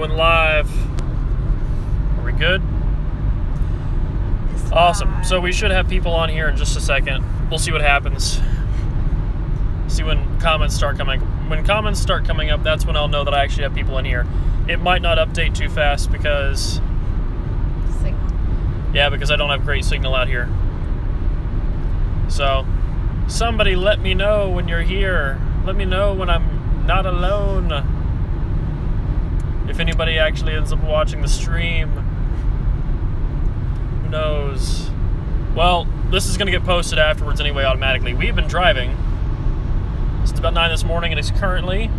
Going live. Are we good? Awesome. So we should have people on here in just a second. We'll see what happens. See when comments start coming. When comments start coming up, that's when I'll know that I actually have people in here. It might not update too fast because... Signal. Yeah, because I don't have great signal out here. So, somebody let me know when you're here. Let me know when I'm not alone. If anybody actually ends up watching the stream. Who knows? Well, this is going to get posted afterwards anyway, automatically. We've been driving since about 9 this morning, and it's currently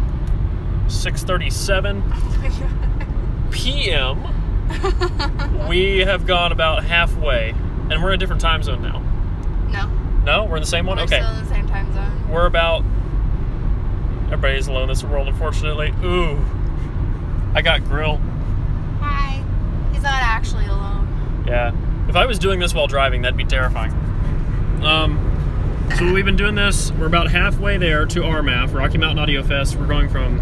6:37 p.m. We have gone about halfway, and we're in a different time zone now. No. No? We're in the same one? We're okay. still in the same time zone. We're about... Everybody's alone in this world, unfortunately. Ooh. I got grill. Hi. He's not actually alone. Yeah. If I was doing this while driving, that'd be terrifying. So we've been doing this. We're about halfway there to RMAF, Rocky Mountain Audio Fest. We're going from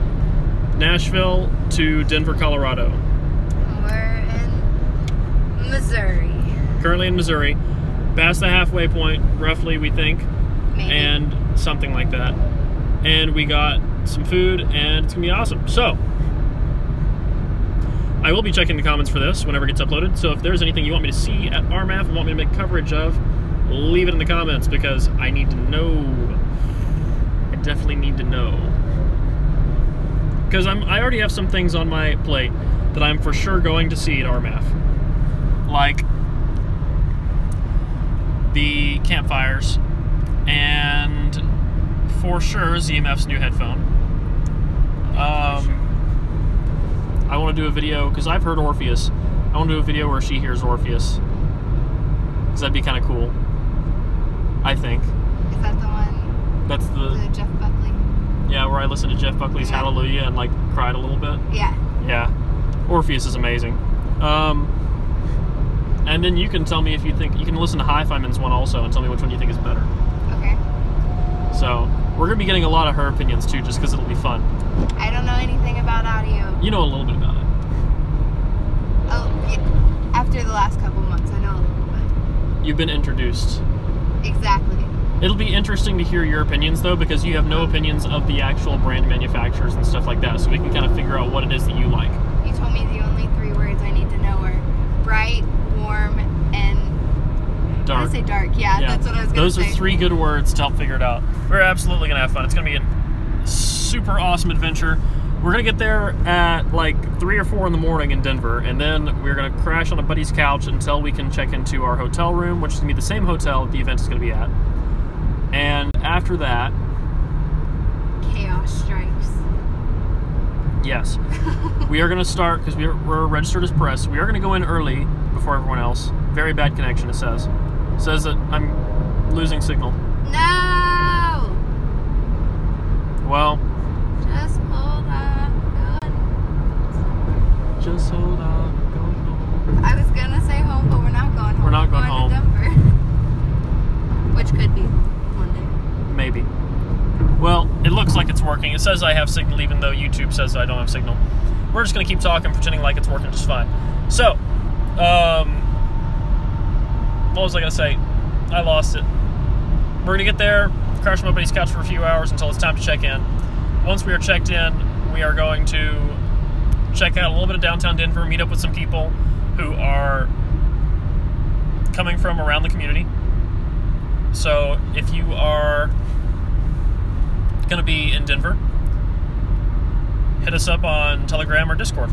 Nashville to Denver, Colorado. We're in Missouri. Currently in Missouri. Past the halfway point, roughly, we think. Maybe. And something like that. And we got some food, and it's gonna be awesome. So, I will be checking the comments for this whenever it gets uploaded. So if there's anything you want me to see at RMAF and want me to make coverage of, leave it in the comments because I need to know. I definitely need to know. Because I already have some things on my plate that I'm for sure going to see at RMAF. Like the campfires and for sure ZMF's new headphone. I want to do a video because I've heard Orpheus. I want to do a video where she hears Orpheus because that'd be kind of cool. I think. Is that the one? That's the Jeff Buckley? Yeah, where I listened to Jeff Buckley's Hallelujah and like cried a little bit. Yeah. Yeah. Orpheus is amazing. And then you can tell me if you think, you can listen to Hi-Fi-Man's one also and tell me which one you think is better. Okay. So, we're going to be getting a lot of her opinions too, just because it'll be fun. I don't know anything about audio. You know a little bit about it. Oh, yeah. After the last couple months, I know a little bit. You've been introduced. Exactly. It'll be interesting to hear your opinions though, because you have no opinions of the actual brand manufacturers and stuff like that, so we can kind of figure out what it is that you like. You told me the only 3 words I need to know are bright, warm, and... Dark. I say dark, yeah, that's what I was going to Those say. are 3 good words to help figure it out. We're absolutely going to have fun. It's going to be a super awesome adventure. We're going to get there at like 3 or 4 in the morning in Denver, and then we're going to crash on a buddy's couch until we can check into our hotel room, which is going to be the same hotel the event is going to be at. And after that... Chaos strikes. Yes. We are going to start, because we're registered as press, we are going to go in early before everyone else. Very bad connection, it says. It says that I'm losing signal. No! Well... Just hold on. Just hold on, going home. I was going to say home, but we're not going home. We're not going home. To Denver. Which could be one day. Maybe. Well, it looks like it's working. It says I have signal even though YouTube says I don't have signal. We're just going to keep talking, pretending like it's working just fine. So, what was I going to say? I lost it. We're going to get there, crash on my buddy's couch for a few hours until it's time to check in. Once we are checked in, we are going to check out a little bit of downtown Denver, meet up with some people who are coming from around the community. So if you are going to be in Denver, hit us up on Telegram or Discord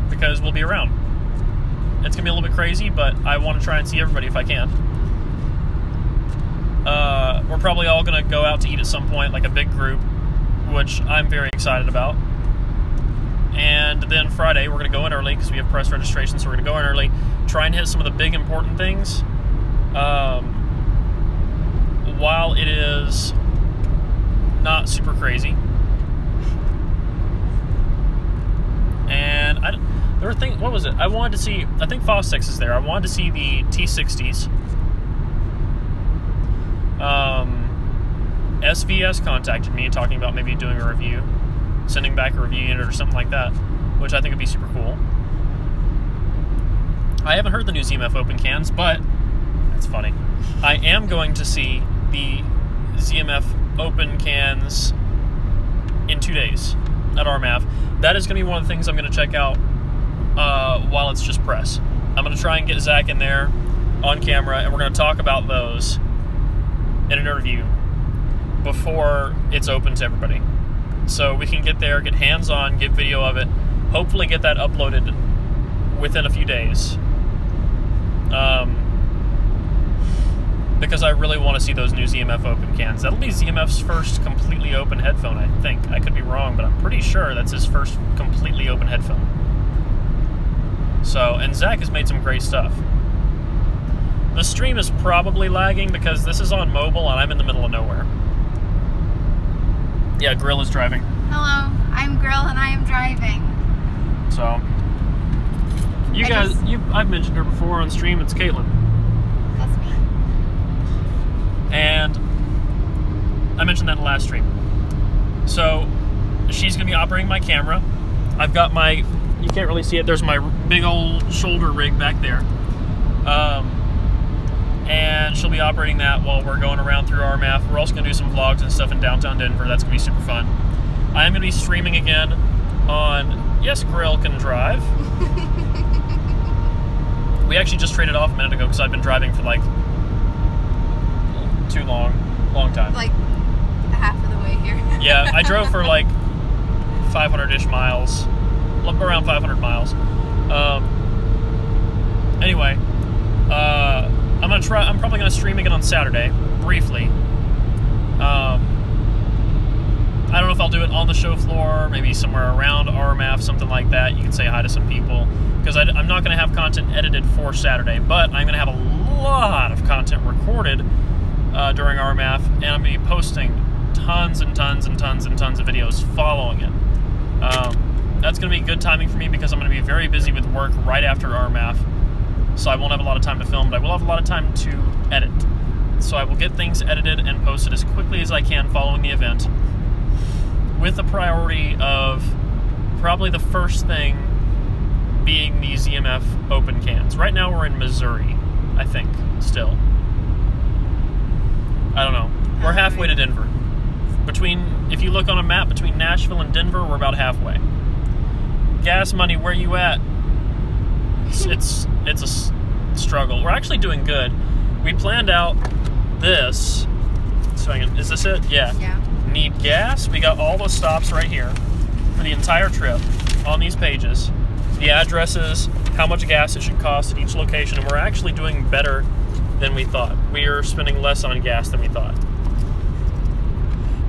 because we'll be around. It's going to be a little bit crazy, but I want to try and see everybody if I can. We're probably all going to go out to eat at some point, like a big group, which I'm very excited about. And then Friday, we're going to go in early because we have press registration, so we're going to go in early, try and hit some of the big important things. While it is not super crazy. And there were things, what was it? I wanted to see, I think Fostex is there. I wanted to see the T60s. SVS contacted me talking about maybe doing a review, sending back a review unit or something like that. which I think would be super cool. I haven't heard the new ZMF open cans, but that's funny. I am going to see the ZMF open cans in 2 days at RMAF. That is going to be one of the things I'm going to check out while it's just press. I'm going to try and get Zach in there on camera, and we're going to talk about those in an interview before it's open to everybody. So we can get there, get hands-on, get video of it, hopefully get that uploaded within a few days. Because I really want to see those new ZMF open cans. That'll be ZMF's first completely open headphone, I think. I could be wrong, but I'm pretty sure that's his first completely open headphone. So, and Zach has made some great stuff. The stream is probably lagging because this is on mobile and I'm in the middle of nowhere. Yeah, Grill is driving. Hello, I'm Grill and I am driving. So, I've mentioned her before on stream. It's Caitlin. That's me. And I mentioned that in the last stream. So, she's going to be operating my camera. I've got my, you can't really see it, there's my big old shoulder rig back there. And she'll be operating that while we're going around through RMAF. We're also going to do some vlogs and stuff in downtown Denver. That's going to be super fun. I am going to be streaming again on, yes, Grill can drive. We actually just traded off a minute ago because I've been driving for like too long time. Like half of the way here. Yeah, I drove for like 500-ish miles, around 500 miles. Anyway, I'm probably gonna stream again on Saturday, briefly. I don't know if I'll do it on the show floor, maybe somewhere around RMAF, something like that. You can say hi to some people, because I'm not gonna have content edited for Saturday, but I'm gonna have a lot of content recorded during RMAF, and I'm gonna be posting tons and tons and tons and tons of videos following it. That's gonna be good timing for me because I'm gonna be very busy with work right after RMAF. So I won't have a lot of time to film, but I will have a lot of time to edit. So I will get things edited and posted as quickly as I can following the event, with the priority of probably the first thing being the ZMF open cans. Right now we're in Missouri, I think, still. I don't know. We're halfway to Denver. If you look on a map, between Nashville and Denver, we're about halfway. Gas money, where you at? It's a struggle. We're actually doing good. We planned out this. So is this it? Yeah. Yeah. Need gas. We got all the stops right here for the entire trip on these pages. The addresses, how much gas it should cost at each location, and we're actually doing better than we thought. We are spending less on gas than we thought.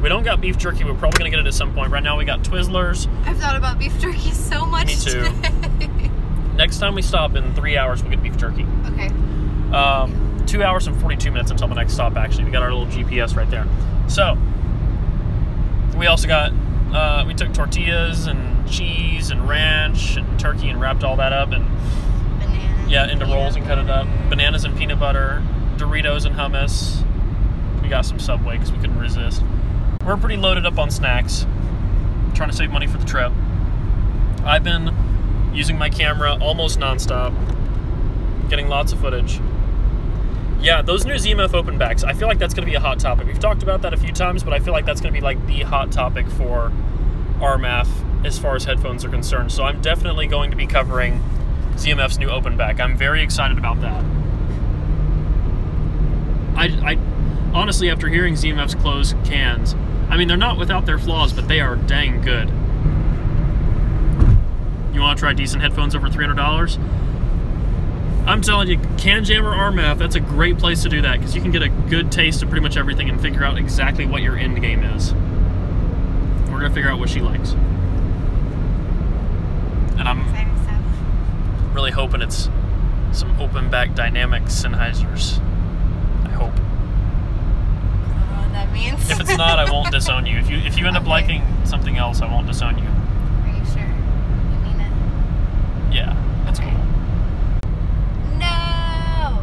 We don't got beef jerky. We're probably going to get it at some point. Right now we got Twizzlers. I've thought about beef jerky so much. Me too. Today. Next time we stop in 3 hours, we'll get beef jerky. Okay. 2 hours and 42 minutes until the next stop, actually. We got our little GPS right there. So, we also got, we took tortillas and cheese and ranch and turkey and wrapped all that up and Bananas. Yeah, into rolls and cut it up. Bananas and peanut butter, Doritos and hummus. We got some Subway because we couldn't resist. We're pretty loaded up on snacks. Trying to save money for the trip. I've been using my camera almost nonstop, getting lots of footage. Yeah, those new ZMF open backs, I feel like that's going to be a hot topic. We've talked about that a few times, but I feel like that's going to be like the hot topic for RMAF as far as headphones are concerned. So I'm definitely going to be covering ZMF's new open back. I'm very excited about that. I honestly, after hearing ZMF's closed cans, I mean, they're not without their flaws, but they are dang good. You want to try decent headphones over $300? I'm telling you, Can Jammer RMAF, that's a great place to do that, because you can get a good taste of pretty much everything and figure out exactly what your end game is. We're going to figure out what she likes. And I'm really hoping it's some open back dynamic Sennheisers. I hope. I don't know what that means. If it's not, I won't disown you. If you end up liking something else, I won't disown you. Are you sure? You mean it? Yeah, that's cool. No!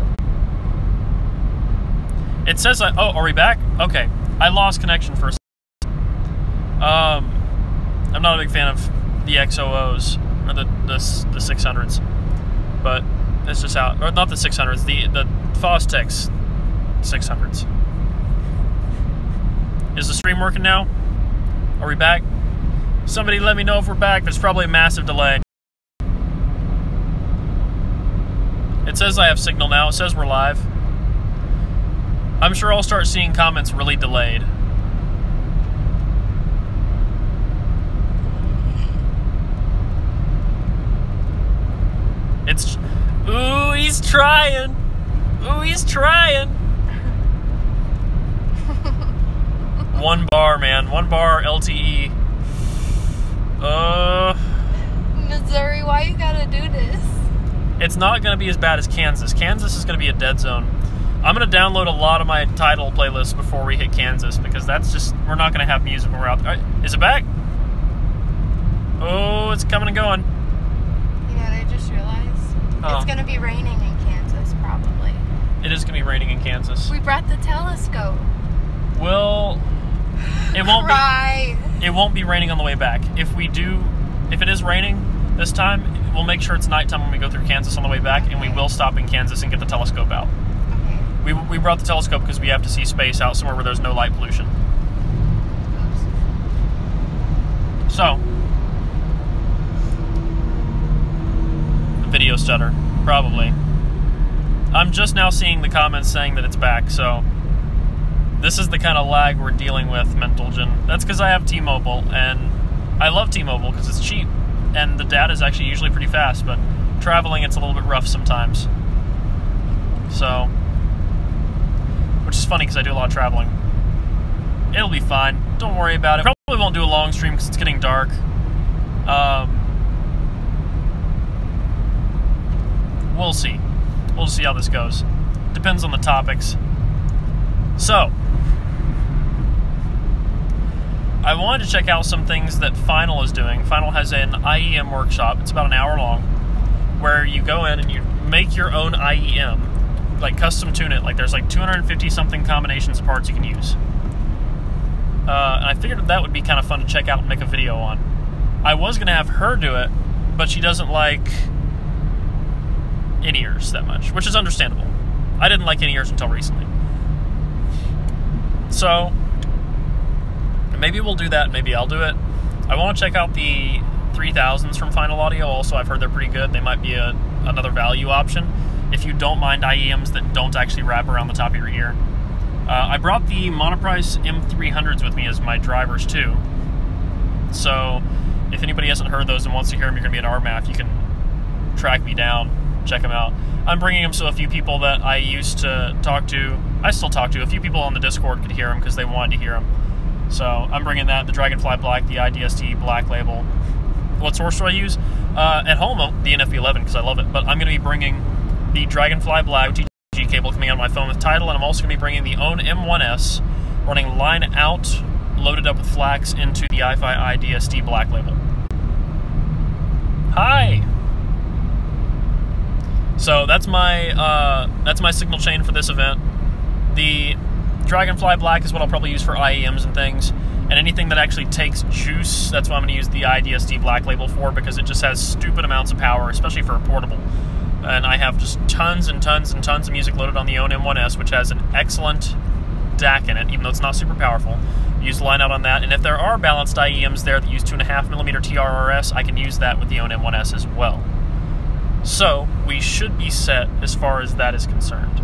It says, oh, are we back? Okay. I lost connection for a second. I'm not a big fan of the XOOs. or the 600s, but it's just out, or not the 600s, the Fostex 600s. Is the stream working now? Are we back? Somebody let me know if we're back. There's probably a massive delay. It says I have signal now. It says we're live. I'm sure I'll start seeing comments really delayed. It's... Ooh, he's trying. Ooh, he's trying. 1 bar, man. 1 bar LTE. Missouri, why you gotta do this? It's not going to be as bad as Kansas. Kansas is going to be a dead zone. I'm going to download a lot of my Tidal playlists before we hit Kansas, because that's just... We're not going to have music when we're out there. Is it back? Oh, it's coming and going. You know what I just realized? It's going to be raining in Kansas, probably. It is going to be raining in Kansas. We brought the telescope. Well, it won't be. It won't be raining on the way back. If it is raining this time, we'll make sure it's nighttime when we go through Kansas on the way back, and we will stop in Kansas and get the telescope out. Okay. We brought the telescope because we have to see space out somewhere where there's no light pollution. Oops. So, video stutter, probably. I'm just now seeing the comments saying that it's back, so this is the kind of lag we're dealing with, Mentalgen. That's because I have T-Mobile, and I love T-Mobile because it's cheap, and the data is actually usually pretty fast, but traveling, it's a little bit rough sometimes. So, which is funny because I do a lot of traveling. It'll be fine. Don't worry about it. Probably won't do a long stream because it's getting dark. We'll see. We'll see how this goes. Depends on the topics. So, I wanted to check out some things that Final is doing. Final has an IEM workshop. It's about an hour long, where you go in and you make your own IEM, like custom tune it. Like there's like 250 something combinations of parts you can use. And I figured that would be kind of fun to check out and make a video on. I was going to have her do it, but she doesn't like in-ears that much, which is understandable. I didn't like in-ears until recently. So, maybe we'll do that, maybe I'll do it. I want to check out the 3000s from Final Audio. Also, I've heard they're pretty good. They might be another value option if you don't mind IEMs that don't actually wrap around the top of your ear. I brought the Monoprice M300s with me as my drivers too. So, if anybody hasn't heard those and wants to hear them, you're going to be at RMAF, you can track me down, check them out. I'm bringing them so a few people that I used to talk to, I still talk to, a few people on the Discord could hear them because they wanted to hear them. So I'm bringing that, the Dragonfly Black, the IDST Black Label. What source do I use? At home, the NFB11 because I love it. But I'm going to be bringing the Dragonfly Black TG cable coming out of my phone with Tidal, and I'm also going to be bringing the OWN M1S running line out, loaded up with flax into the iFi IDST Black Label. Hi! So that's my signal chain for this event. The Dragonfly Black is what I'll probably use for IEMs and things, and anything that actually takes juice, that's what I'm going to use the IDST Black Label for, because it just has stupid amounts of power, especially for a portable. And I have just tons and tons and tons of music loaded on the OWN M1S, which has an excellent DAC in it, even though it's not super powerful. Use line out on that, and if there are balanced IEMs there that use 2.5mm TRRS, I can use that with the OWN M1S as well. So, we should be set as far as that is concerned.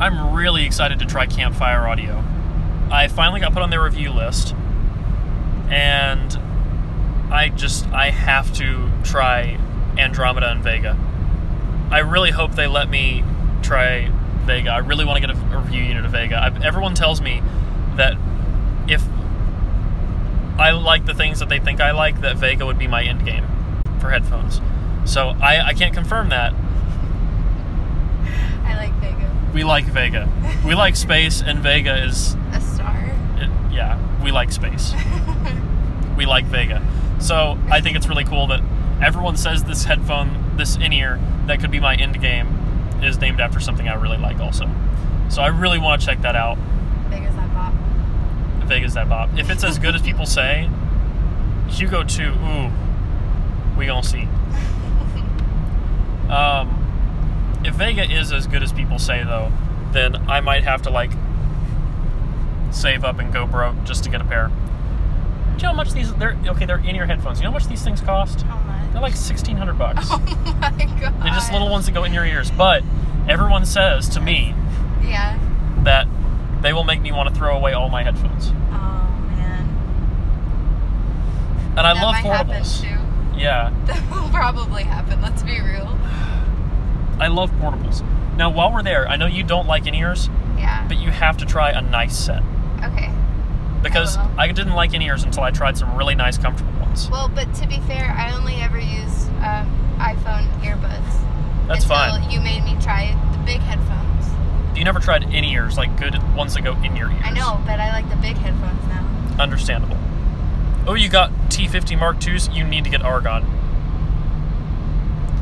I'm really excited to try Campfire Audio. I finally got put on their review list, and I have to try Andromeda and Vega. I really hope they let me try Vega. I really want to get a review unit of Vega. Everyone tells me that if I like the things that they think I like, that Vega would be my end game for headphones. So I can't confirm that. I like Vega. We like Vega. We like space, and Vega is a star. Yeah, we like space. We like Vega. So I think it's really cool that everyone says this headphone, this in-ear, that could be my end game, is named after something I really like also. So I really want to check that out. Vega's that bop. Vega's that bop. If it's as good as people say, Hugo 2, ooh, we gonna see. If Vega is as good as people say, though, then I might have to, like, save up and go broke just to get a pair. Do you know how much these, they're in-ear headphones. You know how much these things cost? How much? They're like $1,600. Oh my god. They're just little ones that go in your ears. But everyone says to me that they will make me want to throw away all my headphones. Oh, man. And I that love might portables. happen, too. Yeah. That will probably happen, let's be real. I love portables. Now, while we're there, I know you don't like in-ears, Yeah. but you have to try a nice set. Okay. Because I didn't like in-ears until I tried some really nice, comfortable ones. Well, but to be fair, I only ever use iPhone earbuds. That's fine. You made me try the big headphones. You never tried in-ears, like good ones that go in your ears. I know, but I like the big headphones now. Understandable. Oh, you got T50 Mark IIs? You need to get Argon.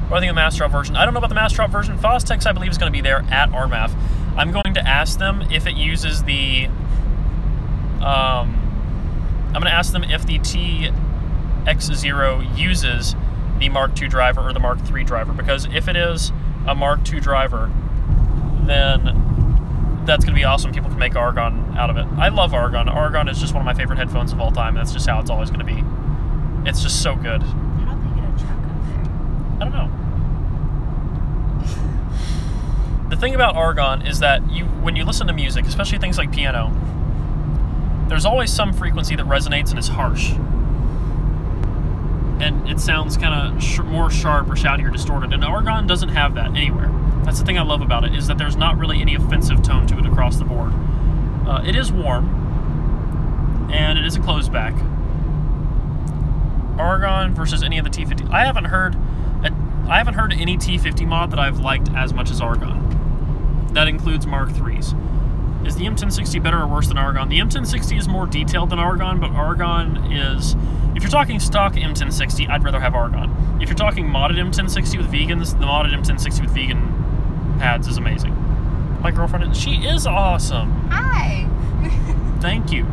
What do I think of the Mass Drop version? I don't know about the Mass Drop version. Fostex, I believe, is going to be there at RMAF. I'm going to ask them if it uses the... I'm going to ask them if the TX0 uses the Mark II driver or the Mark III driver, because if it is a Mark II driver, then that's going to be awesome. People can make Argon out of it. I love Argon. Argon is just one of my favorite headphones of all time. That's just how it's always going to be. It's just so good. How do they get a truck up there? I don't know. The thing about Argon is that when you listen to music, especially things like piano, there's always some frequency that resonates and is harsh. And it sounds kind of more sharp or shouty or distorted. And Argon doesn't have that anywhere. That's the thing I love about it, is that there's not really any offensive tone to it across the board. It is warm, and it is a closed back. Argon versus any of the T50. I haven't heard any T50 mod that I've liked as much as Argon. That includes Mark IIIs. Is the M1060 better or worse than Argon? The M1060 is more detailed than Argon, but Argon is... If you're talking stock M1060, I'd rather have Argon. If you're talking modded M1060 with vegans, the modded M1060 with vegan pads is amazing. My girlfriend, she is awesome. Hi. Thank you.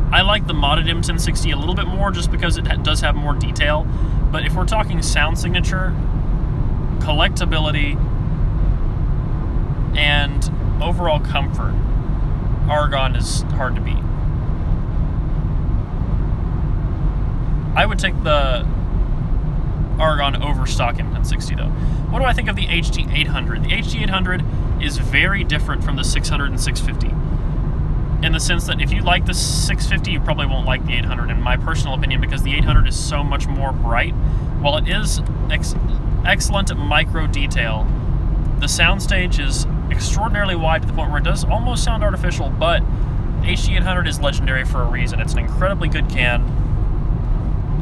I like the modded M1060 a little bit more just because it does have more detail. But if we're talking sound signature, collectability, and overall comfort, Argon is hard to beat. I would take the Argon over stock M1060 though. What do I think of the HD800? The HD800 is very different from the 600 and 650. In the sense that if you like the 650, you probably won't like the 800, in my personal opinion, because the 800 is so much more bright. While it is excellent at micro detail, the soundstage is extraordinarily wide to the point where it does almost sound artificial, but HD800 is legendary for a reason. It's an incredibly good can,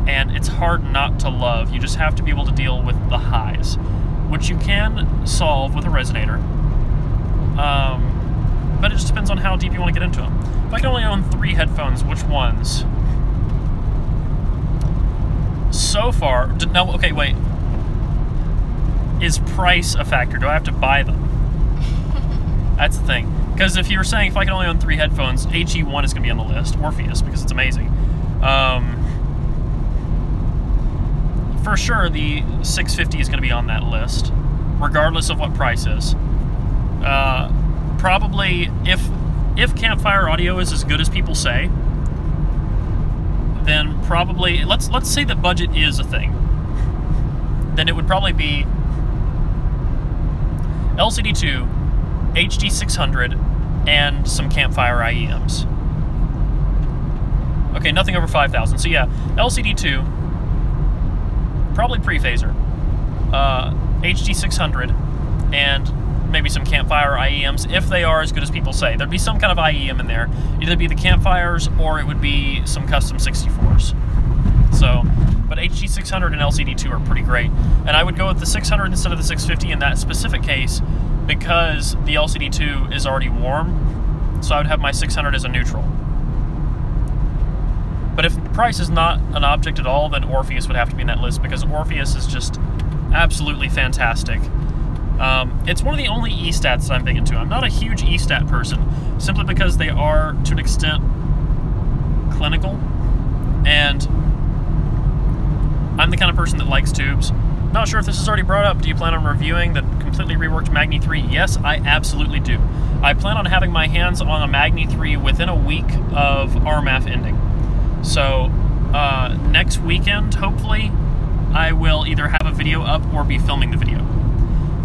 and it's hard not to love. You just have to be able to deal with the highs, which you can solve with a resonator. But it just depends on how deep you want to get into them. If I can only own 3 headphones, which ones? So far, no, okay, wait. Is price a factor? Do I have to buy them? That's the thing. Because if you were saying if I can only own 3 headphones, HE1 is going to be on the list. Orpheus, because it's amazing. For sure, the 650 is going to be on that list, regardless of what price is. Probably, if Campfire audio is as good as people say, then probably, let's say that budget is a thing. Then it would probably be LCD2, HD600, and some Campfire IEMs. Okay, nothing over 5,000. So yeah, LCD2, probably pre-phaser, HD600, and maybe some Campfire IEMs, if they are as good as people say. There'd be some kind of IEM in there. Either be the Campfires, or it would be some custom 64s. So, but HD600 and LCD2 are pretty great. And I would go with the 600 instead of the 650 in that specific case, because the LCD2 is already warm, so I would have my 600 as a neutral. But if price is not an object at all, then Orpheus would have to be in that list, because Orpheus is just absolutely fantastic. It's one of the only E-stats that I'm big into. I'm not a huge E-stat person, simply because they are, to an extent, clinical, and I'm the kind of person that likes tubes. Not sure if this is already brought up. Do you plan on reviewing the completely reworked Magni 3? Yes, I absolutely do. I plan on having my hands on a Magni 3 within a week of RMAF ending. So next weekend, hopefully, I will either have a video up or be filming the video.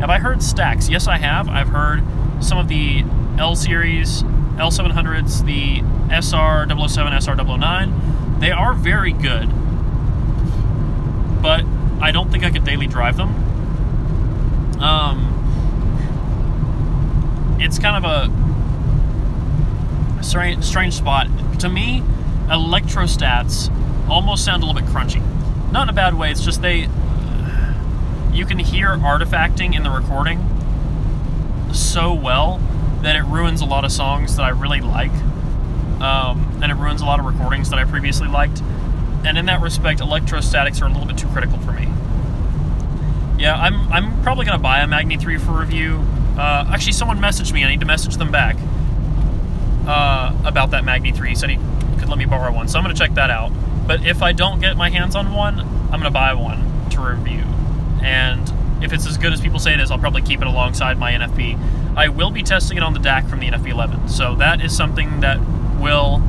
Have I heard stacks? Yes, I have. I've heard some of the L series, L700s, the SR007, SR009. They are very good, but I don't think I could daily drive them. It's kind of a strange spot. To me, electrostats almost sound a little bit crunchy. Not in a bad way, it's just you can hear artifacting in the recording so well that it ruins a lot of songs that I really like. And it ruins a lot of recordings that I previously liked. And in that respect, electrostatics are a little bit too critical for me. Yeah, I'm probably going to buy a Magni 3 for review. Actually, someone messaged me. I need to message them back about that Magni 3. He said he could let me borrow one, so I'm going to check that out. But if I don't get my hands on one, I'm going to buy one to review. And if it's as good as people say it is, I'll probably keep it alongside my NFB. I will be testing it on the DAC from the NFB11, so that is something that will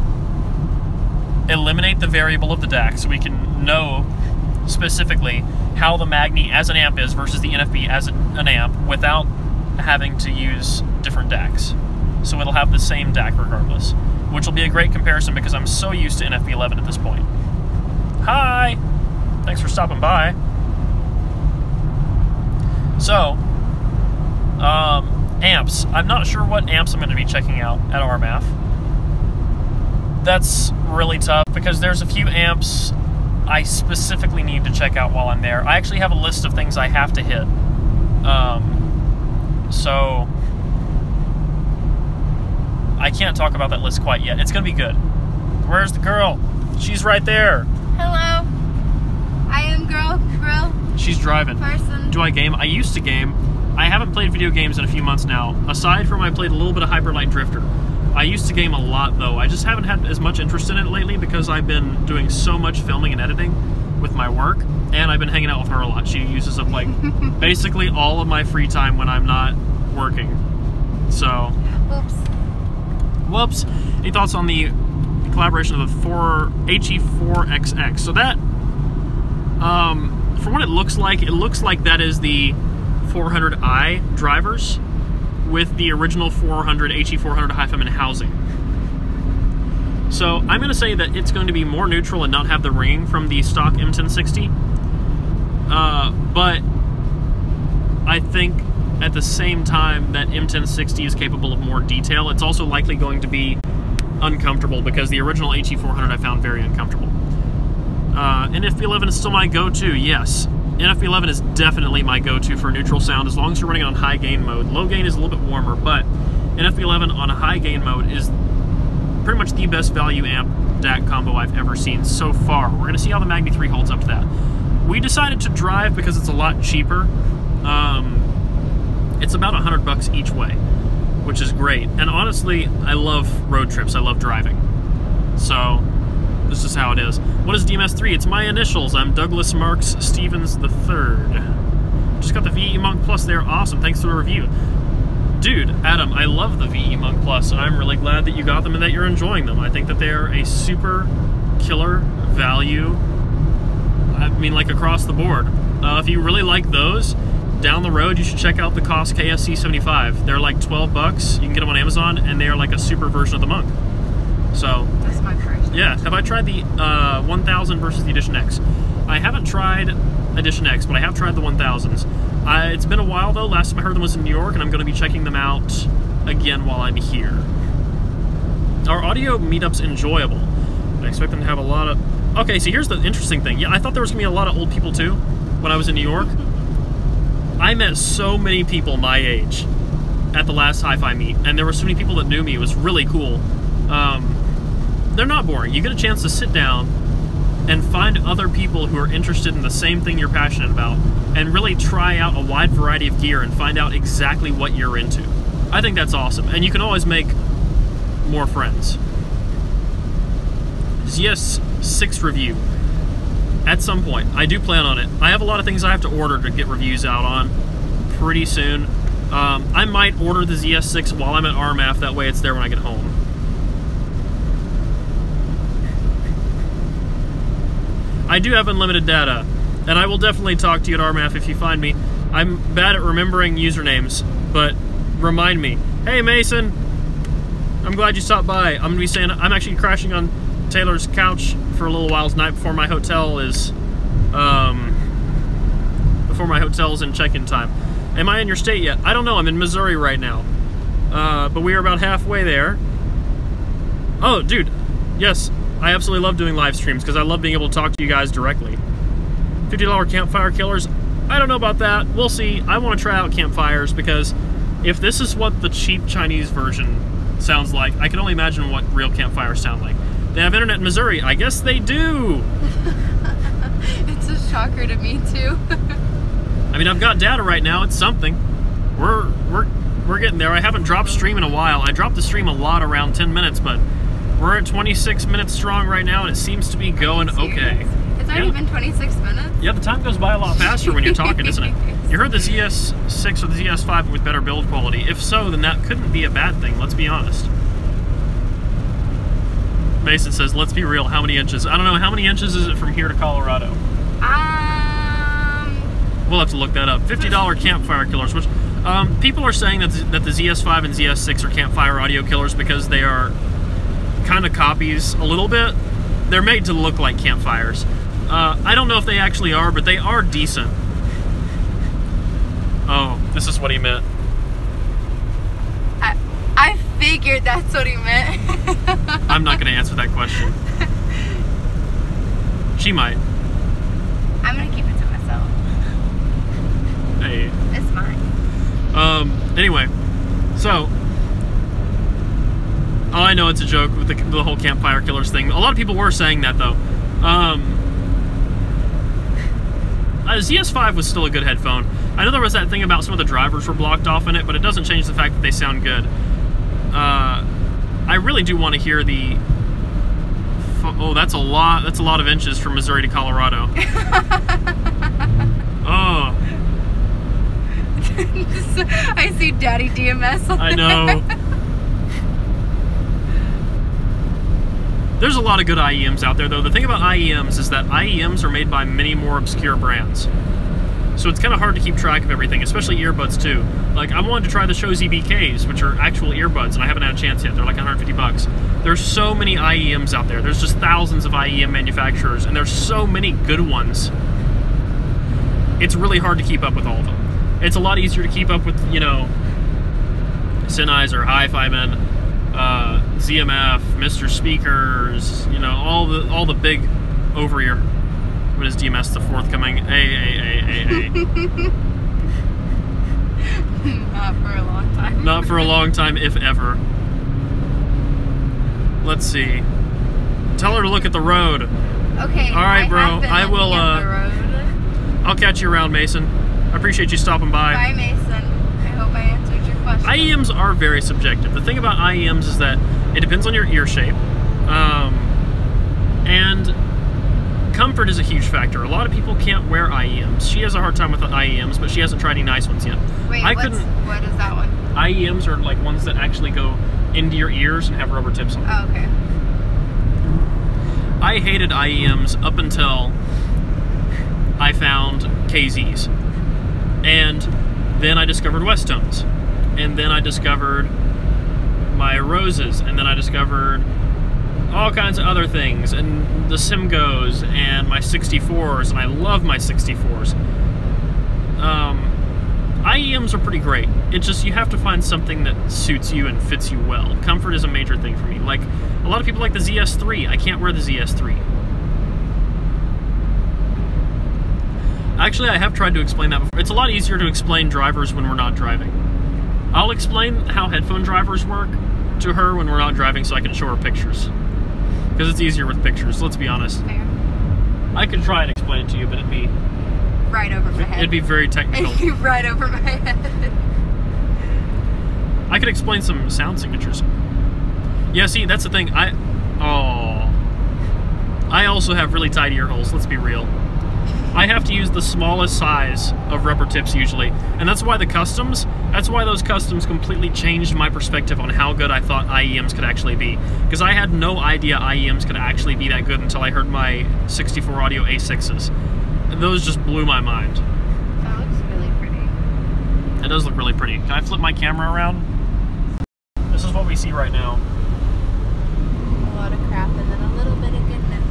eliminate the variable of the DAC, so we can know specifically how the Magni as an amp is versus the NFB as an amp without having to use different DACs. So it'll have the same DAC regardless, which will be a great comparison because I'm so used to NFB11 at this point. Hi! Thanks for stopping by. So, amps. I'm not sure what amps I'm going to be checking out at RMAF. That's really tough because there's a few amps I specifically need to check out while I'm there. I actually have a list of things I have to hit. So I can't talk about that list quite yet. It's going to be good. Where's the girl? She's right there. Hello. I am girl. She's driving. Person. Do I game? I used to game. I haven't played video games in a few months now. Aside from I played a little bit of Hyper Light Drifter. I used to game a lot though. I just haven't had as much interest in it lately because I've been doing so much filming and editing with my work, and I've been hanging out with her a lot. She uses up like basically all of my free time when I'm not working. So, whoops. Any thoughts on the collaboration of the HE4XX? So that, for what it looks like that is the 400i drivers with the original 400 HE400 high feminine housing. So I'm going to say that it's going to be more neutral and not have the ringing from the stock M1060. But I think at the same time that M1060 is capable of more detail, it's also likely going to be uncomfortable because the original HE400 I found very uncomfortable. NFB11 is still my go-to, yes. NFB11 is definitely my go-to for neutral sound as long as you're running it on high gain mode. Low gain is a little bit warmer, but NFB11 on a high gain mode is pretty much the best value amp DAC combo I've ever seen so far. We're going to see how the Magni 3 holds up to that. We decided to drive because it's a lot cheaper. It's about $100 each way, which is great. And honestly, I love road trips. I love driving. So this is how it is. What is DMS3? It's my initials. I'm Douglas Marks Stevens III. Just got the VE Monk Plus there. Awesome. Thanks for the review. Dude, Adam, I love the VE Monk Plus, and I'm really glad that you got them and that you're enjoying them. I think that they're a super killer value. I mean, like across the board. If you really like those, down the road you should check out the Koss KSC75. They're like $12. You can get them on Amazon, and they are like a super version of the Monk. So that's my first. Yeah. Have I tried the 1000 versus the Edition X? I haven't tried Edition X, but I have tried the 1000s. It's been a while though. Last time I heard them was in New York, and I'm going to be checking them out again while I'm here. Are audio meetups enjoyable? I expect them to have a lot of... Okay, so here's the interesting thing. Yeah, I thought there was going to be a lot of old people too when I was in New York. I met so many people my age at the last Hi-Fi meet, and there were so many people that knew me. It was really cool. They're not boring. You get a chance to sit down and find other people who are interested in the same thing you're passionate about and really try out a wide variety of gear and find out exactly what you're into. I think that's awesome, and you can always make more friends. ZS6 review at some point. I do plan on it. I have a lot of things I have to order to get reviews out on pretty soon. I might order the ZS6 while I'm at RMAF, that way it's there when I get home. I do have unlimited data, and I will definitely talk to you at RMAF if you find me. I'm bad at remembering usernames, but remind me. Hey Mason, I'm glad you stopped by. I'm gonna be saying I'm actually crashing on Taylor's couch for a little while tonight before my hotel is in check-in time. Am I in your state yet? I don't know. I'm in Missouri right now, but we are about halfway there. Oh, dude, yes, I absolutely love doing live streams because I love being able to talk to you guys directly. $50 campfire killers. I don't know about that. We'll see. I want to try out campfires because if this is what the cheap Chinese version sounds like, I can only imagine what real campfires sound like. They have internet in Missouri. I guess they do. It's a shocker to me too. I mean, I've got data right now. It's something. We're getting there. I haven't dropped stream in a while. I dropped the stream a lot around 10 minutes, but we're at 26 minutes strong right now, and it seems to be going okay. It's already been 26 minutes? Yeah, the time goes by a lot faster when you're talking, isn't it? You heard the ZS6 or the ZS5 with better build quality. If so, then that couldn't be a bad thing, let's be honest. Mason says, let's be real, how many inches? I don't know, how many inches is it from here to Colorado? We'll have to look that up. $50 campfire killers, which people are saying that the ZS5 and ZS6 are campfire audio killers because they are kind of copies a little bit. They're made to look like campfires. I don't know if they actually are, but they are decent. Oh, this is what he meant. I figured that's what he meant. I'm not going to answer that question. She might. I'm going to keep it to myself. Hey. It's fine. Anyway, so I know it's a joke with the whole campfire killers thing. A lot of people were saying that though. ZS5 was still a good headphone. I know there was that thing about some of the drivers were blocked off in it, but it doesn't change the fact that they sound good. I really do want to hear the... Oh, that's a lot of inches from Missouri to Colorado. Oh. I see Daddy DMS on I know. There's a lot of good IEMs out there, though. The thing about IEMs is that IEMs are made by many more obscure brands. So it's kind of hard to keep track of everything, especially earbuds, too. Like, I wanted to try the Shozy BKs, which are actual earbuds, and I haven't had a chance yet. They're like 150 bucks. There's so many IEMs out there. There's just thousands of IEM manufacturers, and there's so many good ones. It's really hard to keep up with all of them. It's a lot easier to keep up with, you know, Sennheiser, Hi-Fi Men, ZMF, Mr. Speakers, you know, all the big over-ear. What is DMS the forthcoming? Not for a long time. Not for a long time, if ever. Let's see. Tell her to look at the road. Okay. All right, bro. I will. The road. I'll catch you around, Mason. I appreciate you stopping by. Bye, Mason. I hope I answered your question. IEMs are very subjective. The thing about IEMs is that it depends on your ear shape, and comfort is a huge factor. A lot of people can't wear IEMs. She has a hard time with the IEMs, but she hasn't tried any nice ones yet. Wait, what is that one? IEMs are like ones that actually go into your ears and have rubber tips on them. Oh, okay. I hated IEMs up until I found KZs. And then I discovered Westones. And then I discovered my Roses. And then I discovered all kinds of other things. And the Simgos and my 64s. And I love my 64s. IEMs are pretty great. It's just you have to find something that suits you and fits you well. Comfort is a major thing for me. Like, a lot of people like the ZS3. I can't wear the ZS3. Actually, I have tried to explain that before. It's a lot easier to explain drivers when we're not driving. I'll explain how headphone drivers work to her when we're not driving so I can show her pictures. Because it's easier with pictures, let's be honest. Fair. I could try and explain it to you, but it'd be... right over my head. It'd be very technical. It'd be right over my head. I could explain some sound signatures. Yeah, see, that's the thing. Oh. also have really tight ear holes, let's be real. I have to use the smallest size of rubber tips usually, and that's why those customs completely changed my perspective on how good I thought IEMs could actually be. Because I had no idea IEMs could actually be that good until I heard my 64 audio A6s. And those just blew my mind. That looks really pretty. It does look really pretty. Can I flip my camera around? This is what we see right now. A lot of crap and then a little bit of goodness.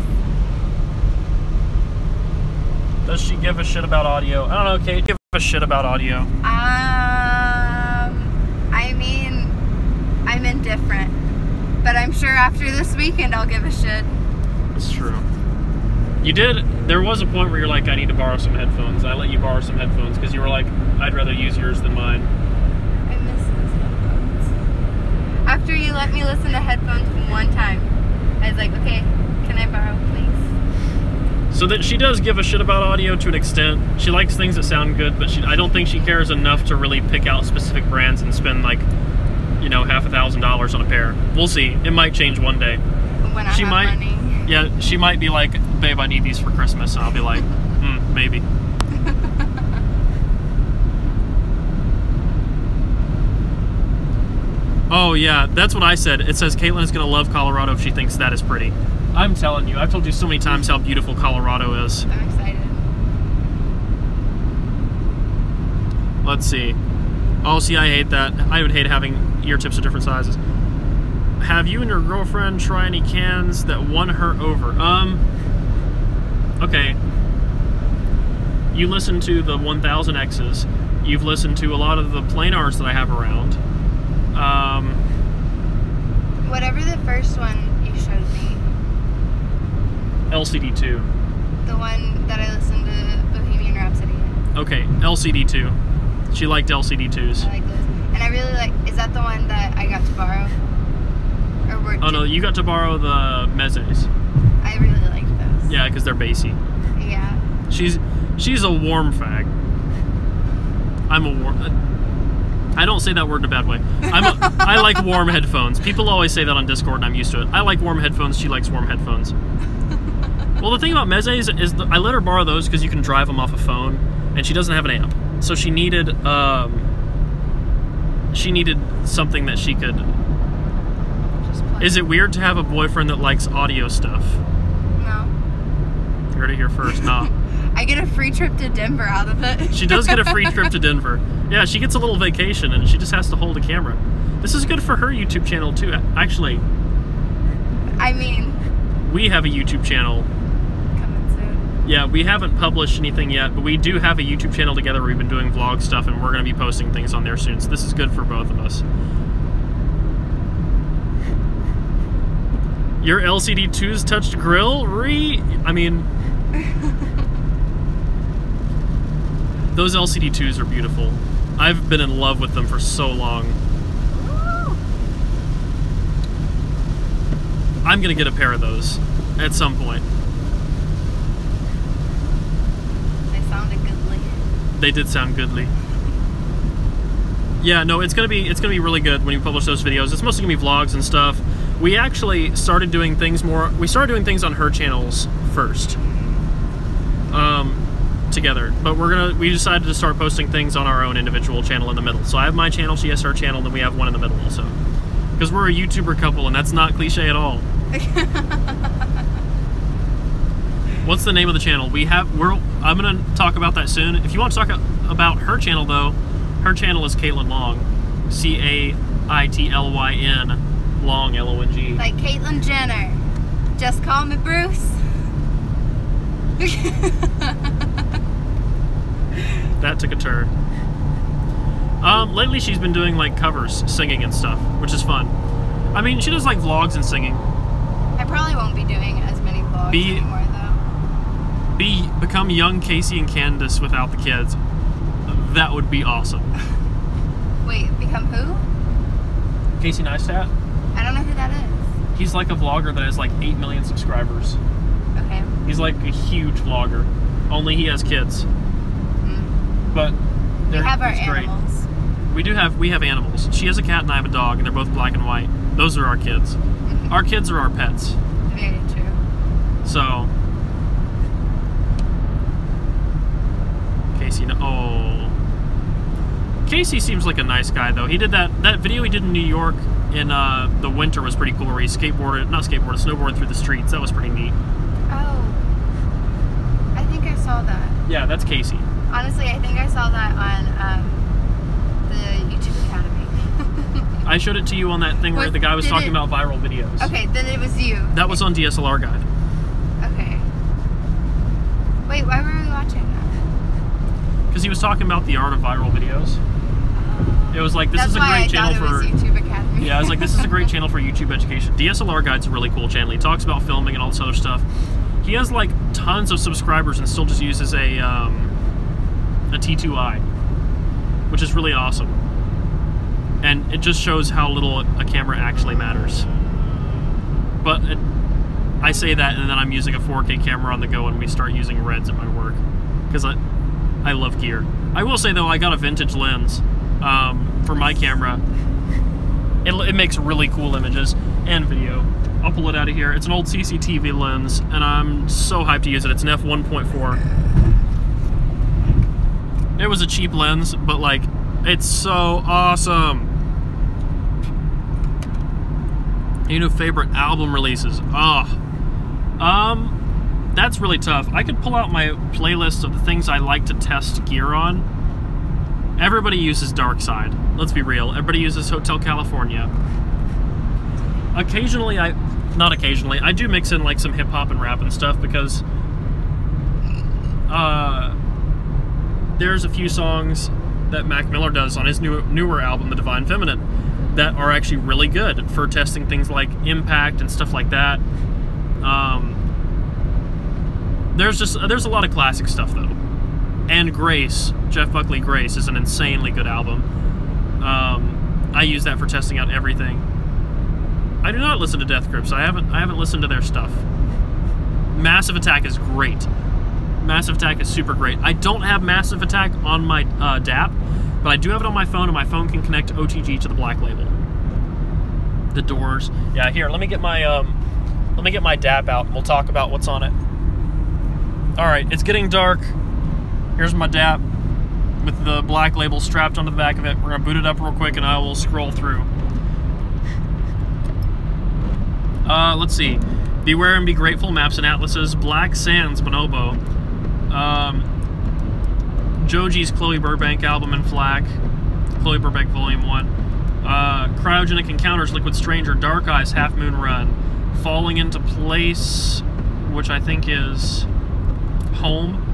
Does she give a shit about audio? I don't know, Kate. Give a shit about audio. I mean, I'm indifferent. But I'm sure after this weekend I'll give a shit. It's true. You did, there was a point where you're like, I need to borrow some headphones. I let you borrow some headphones because you were like, I'd rather use yours than mine. I miss those headphones. After you let me listen to headphones one time, I was like, okay, can I borrow, please? So that she does give a shit about audio to an extent. She likes things that sound good, but I don't think she cares enough to really pick out specific brands and spend like, you know, $1,000 on a pair. We'll see. It might change one day. When I have money. Yeah, she might be like, babe, I need these for Christmas. And I'll be like, maybe. Oh yeah, that's what I said. It says Caitlin is going to love Colorado if she thinks that is pretty. I'm telling you, I've told you so many times how beautiful Colorado is. I'm excited. Let's see. Oh, see, I hate that. I would hate having ear tips of different sizes. Have you and your girlfriend try any cans that won her over? Okay. You listen to the 1000Xs. You've listened to a lot of the planars that I have around. Whatever the first one you showed me. LCD2. The one that I listened to Bohemian Rhapsody in. Okay, LCD2. She liked LCD2s. I like those. And I really like, is that the one that I got to borrow? Oh no, you got to borrow the Mezes. I really like those. Yeah, because they're bassy. Yeah. She's a warm fag. I'm a warm... I don't say that word in a bad way. I like warm headphones. People always say that on Discord and I'm used to it. I like warm headphones, she likes warm headphones. Well, the thing about Mezes is I let her borrow those because you can drive them off a phone, and she doesn't have an amp. So she needed something that she could... Is it weird to have a boyfriend that likes audio stuff? No. You heard it here first, no. I get a free trip to Denver out of it. She does get a free trip to Denver. Yeah, she gets a little vacation and she just has to hold a camera. This is good for her YouTube channel too. Actually, I mean, we have a YouTube channel. Coming soon. Yeah, we haven't published anything yet, but we do have a YouTube channel together where we've been doing vlog stuff and we're going to be posting things on there soon. So this is good for both of us. Your LCD2's touched grill? I mean... Those LCD2s are beautiful. I've been in love with them for so long. Ooh. I'm gonna get a pair of those at some point. They sounded goodly. They did sound goodly. Yeah, no, it's gonna be really good when you publish those videos. It's mostly gonna be vlogs and stuff. We actually started doing things more. We started doing things on her channels first, together. But we decided to start posting things on our own individual channel in the middle. So I have my channel, she has her channel, and then we have one in the middle also. Because we're a YouTuber couple, and that's not cliche at all. What's the name of the channel? I'm gonna talk about that soon. If you want to talk about her channel though, her channel is Caitlin Long, C-A-I-T-L-Y-N. Long, L-O-N-G. Like Caitlyn Jenner. Just call me Bruce. That took a turn. Lately she's been doing like covers, singing and stuff, which is fun. I mean, she does like vlogs and singing. I probably won't be doing as many vlogs anymore though. Become young Casey and Candace without the kids. That would be awesome. Wait, become who? Casey Neistat? I don't know who that is. He's like a vlogger that has like 8 million subscribers. Okay. He's like a huge vlogger. Only he has kids. But we have our animals. Great. We have animals. She has a cat and I have a dog, and they're both black and white. Those are our kids. Our kids are our pets. Very true. So Casey seems like a nice guy, though. He did that video he did in New York in the winter was pretty cool, where he snowboarded through the streets. That was pretty neat. Oh. I think I saw that. Yeah, that's Casey. Honestly, I think I saw that on the YouTube Academy. I showed it to you on that thing where the guy was talking about viral videos. Okay, then it was you. That was on DSLR Guide. Okay. Wait, why were we watching that? Because he was talking about the art of viral videos. It was like, this is a great channel for YouTube Academy. Yeah, I was like, this is a great channel for YouTube education. DSLR Guide's a really cool channel. He talks about filming and all this other stuff. He has like tons of subscribers and still just uses a T2i, which is really awesome. And it just shows how little a camera actually matters. But I say that, and then I'm using a 4K camera on the go, and we start using reds at my work because I love gear. I will say though, I got a vintage lens for my camera. It makes really cool images and video. I'll pull it out of here. It's an old CCTV lens, and I'm so hyped to use it. It's an f1.4. It was a cheap lens, but like, it's so awesome. You know, favorite album releases. That's really tough. I could pull out my playlist of the things I like to test gear on. Everybody uses Dark Side. Let's be real. Everybody uses Hotel California. Occasionally, not occasionally, I do mix in like some hip hop and rap and stuff because there's a few songs that Mac Miller does on his newer album, The Divine Feminine, that are actually really good for testing things like impact and stuff like that. There's a lot of classic stuff though. And Grace, Jeff Buckley Grace, is an insanely good album. I use that for testing out everything. I do not listen to Death Grips. I haven't listened to their stuff. Massive Attack is great. Massive Attack is super great. I don't have Massive Attack on my DAP, but I do have it on my phone, and my phone can connect OTG to the Black Label. The Doors. Yeah, here. Let me get my DAP out, and we'll talk about what's on it. All right, it's getting dark. Here's my DAP with the Black Label strapped onto the back of it. We're gonna boot it up real quick, and I will scroll through. Let's see. Beware and Be Grateful, Maps and Atlases. Black Sands, Bonobo. Joji's Chloe Burbank album in FLAC. Chloe Burbank Volume 1. Cryogenic Encounters, Liquid Stranger. Dark Eyes, Half Moon Run. Falling Into Place, which I think is Home.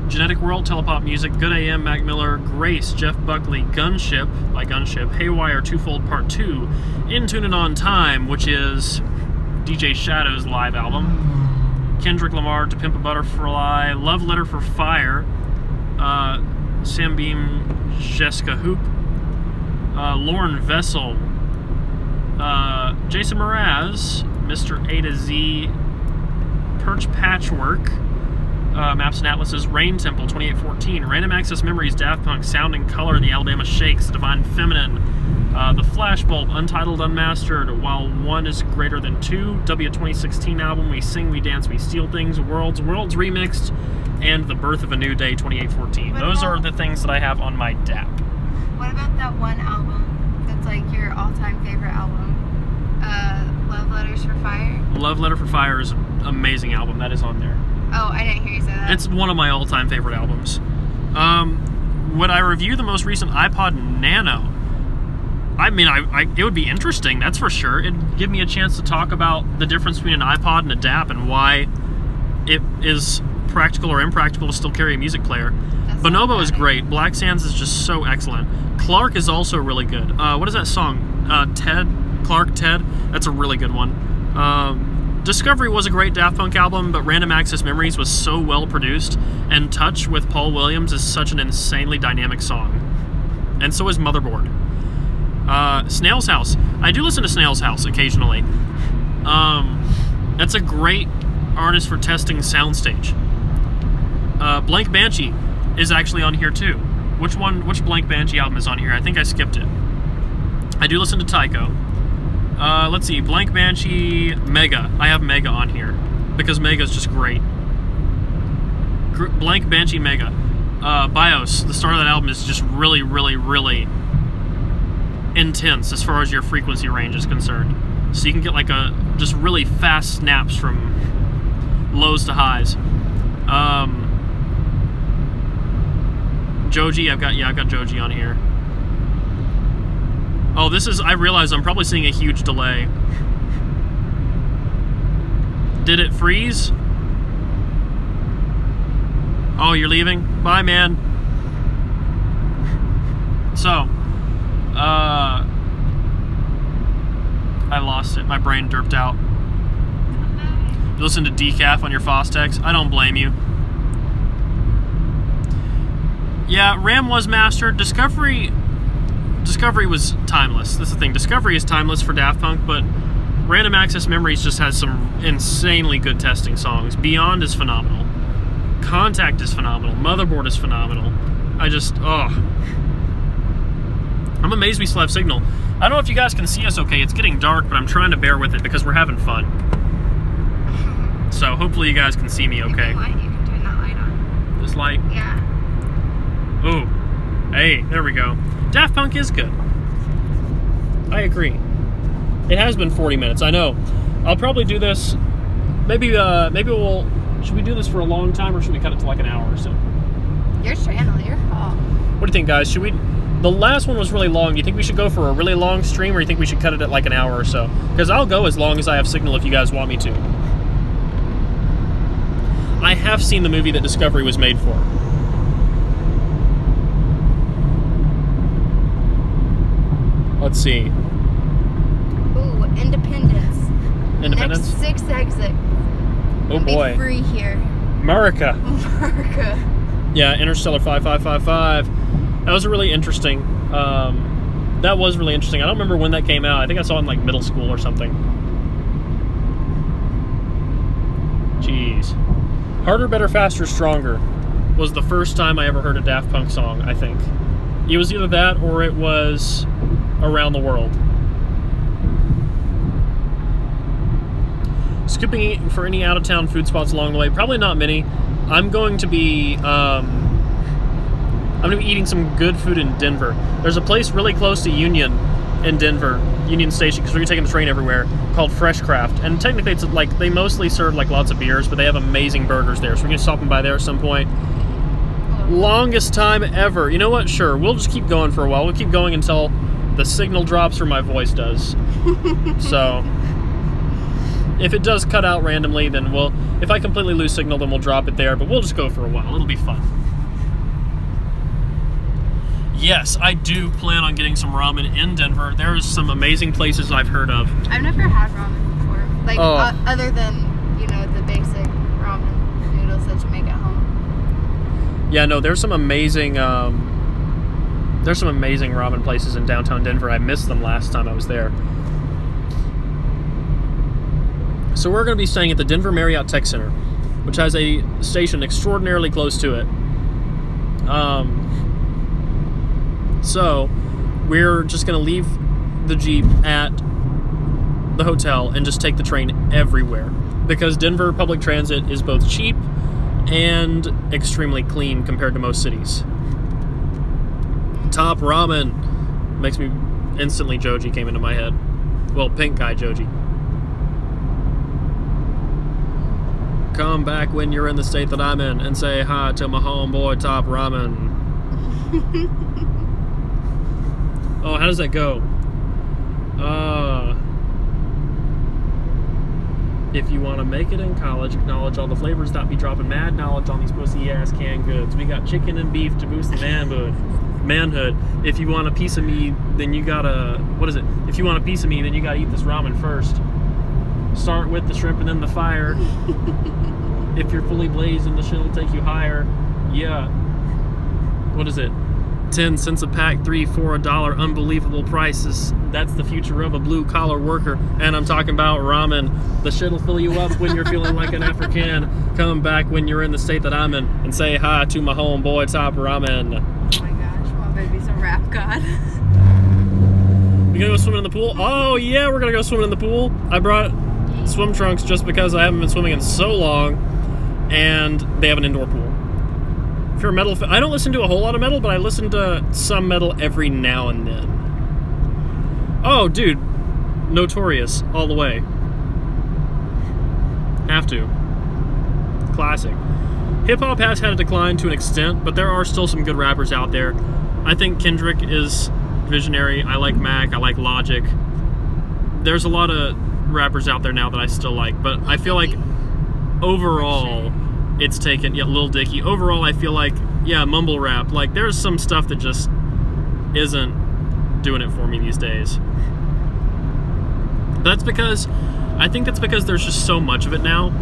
Genetic World, Telepop Music. Good AM, Mac Miller. Grace, Jeff Buckley. Gunship, by Gunship. Haywire, Twofold Part 2. In Tune and On Time, which is DJ Shadow's live album. Kendrick Lamar, To Pimp a Butterfly. Love Letter for Fire. Sambeam, Jessica Hoop. Lauren Vessel. Jason Mraz. Mr. A to Z. Perch Patchwork. Maps and Atlases, Rain Temple, 2814, Random Access Memories, Daft Punk, Sound and Color, The Alabama Shakes, Divine Feminine, The Flashbulb, Untitled Unmastered, While One is Greater Than Two, W2016 album, We Sing, We Dance, We Steal Things, Worlds Remixed, and The Birth of a New Day, 2814. Those are the things that I have on my DAP. What about that one album that's like your all-time favorite album? Love Letters for Fire? Love Letter for Fire is an amazing album. That is on there. Oh, I didn't hear you say that. It's one of my all-time favorite albums. Would I review the most recent iPod Nano? I mean, it would be interesting, that's for sure. It'd give me a chance to talk about the difference between an iPod and a DAP and why it is practical or impractical to still carry a music player. Bonobo is great. Black Sands is just so excellent. Clark is also really good. What is that song? Clark Ted? That's a really good one. Discovery was a great Daft Punk album, but Random Access Memories was so well produced, and Touch with Paul Williams is such an insanely dynamic song. And so is Motherboard. Snail's House. I do listen to Snail's House occasionally. That's a great artist for testing soundstage. Blank Banshee is actually on here too. Which Blank Banshee album is on here? I think I skipped it. I do listen to Tycho. Let's see, Blank Banshee, Mega. I have Mega on here because Mega's just great. Blank Banshee, Mega. BIOS, the start of that album, is just really, really, really intense as far as your frequency range is concerned. So you can get like just really fast snaps from lows to highs. Joji, I've got Joji on here. Oh, I realize I'm probably seeing a huge delay. Did it freeze? Oh, you're leaving? Bye, man. So, I lost it. My brain derped out. You listen to Decaf on your Fostex? I don't blame you. Yeah, RAM was mastered. Discovery was timeless. That's the thing. Discovery is timeless for Daft Punk, but Random Access Memories just has some insanely good testing songs. Beyond is phenomenal. Contact is phenomenal. Motherboard is phenomenal. I'm amazed we still have signal. I don't know if you guys can see us okay. It's getting dark, but I'm trying to bear with it because we're having fun. So hopefully you guys can see me okay. You can turn that light on. This light? Yeah. Ooh. Hey, there we go. Daft Punk is good. I agree. It has been 40 minutes, I know. I'll probably do this, maybe should we do this for a long time or should we cut it to like an hour or so? Your channel, your call. What do you think, guys? The last one was really long. Do you think we should go for a really long stream or do you think we should cut it at like an hour or so? Because I'll go as long as I have signal if you guys want me to. I have seen the movie that Discovery was made for. Let's see. Ooh, Independence. Independence? Next 6 exit. Oh boy. Be free here. America. America. Yeah, Interstellar 5555. That was really interesting. I don't remember when that came out. I think I saw it in like middle school or something. Jeez. Harder, Better, Faster, Stronger was the first time I ever heard a Daft Punk song, I think. It was either that or it was Around the World. Scooping for any out-of-town food spots along the way. Probably not many. I'm going to be eating some good food in Denver. There's a place really close to Union in Denver, Union Station, because we're taking the train everywhere, called Fresh Craft. And technically it's like, they mostly serve like lots of beers, but they have amazing burgers there. So we're going to stop by there at some point. Longest time ever. You know what? Sure. We'll just keep going for a while. We'll keep going until the signal drops or my voice does. So if it does cut out randomly, then if I completely lose signal, then we'll drop it there, but we'll just go for a while. It'll be fun. Yes, I do plan on getting some ramen in Denver. There's some amazing places I've heard of. I've never had ramen before. Like, other than, the basic ramen noodles that you make at home. Yeah, no, there's some amazing ramen places in downtown Denver. I missed them last time I was there. So we're going to be staying at the Denver Marriott Tech Center, which has a station extraordinarily close to it. So we're just going to leave the Jeep at the hotel and just take the train everywhere, because Denver public transit is both cheap and extremely clean compared to most cities. Top ramen makes me instantly, Joji came into my head. Well, pink guy Joji. Come back when you're in the state that I'm in and say hi to my homeboy Top Ramen. Oh, how does that go? If you want to make it in college, acknowledge all the flavors that be dropping mad knowledge on these pussy-ass canned goods. We got chicken and beef to boost the manhood. If you want a piece of me, then you gotta... What is it? If you want a piece of me, then you gotta eat this ramen first. Start with the shrimp and then the fire. If you're fully blazing, the shit'll take you higher. Yeah. What is it? 10 cents a pack, 3 for $1. Unbelievable prices. That's the future of a blue-collar worker. And I'm talking about ramen. The shit'll fill you up when you're feeling like an African. Come back when you're in the state that I'm in and say hi to my homeboy Top Ramen. Oh my gosh, my baby's a rap god. We gonna go swimming in the pool? Oh yeah, we're gonna go swimming in the pool. I brought swim trunks just because I haven't been swimming in so long, and they have an indoor pool. If you're a metal fan, I don't listen to a whole lot of metal, but I listen to some metal every now and then. Oh, dude. Notorious. All the way. Have to. Classic. Hip-hop has had a decline to an extent, but there are still some good rappers out there. I think Kendrick is visionary. I like Mac. I like Logic. There's a lot of rappers out there now that I still like, but I feel like overall it's taken, yeah, Lil Dicky. Overall, I feel like, yeah, mumble rap. Like, there's some stuff that just isn't doing it for me these days. That's because, I think that's because there's just so much of it now.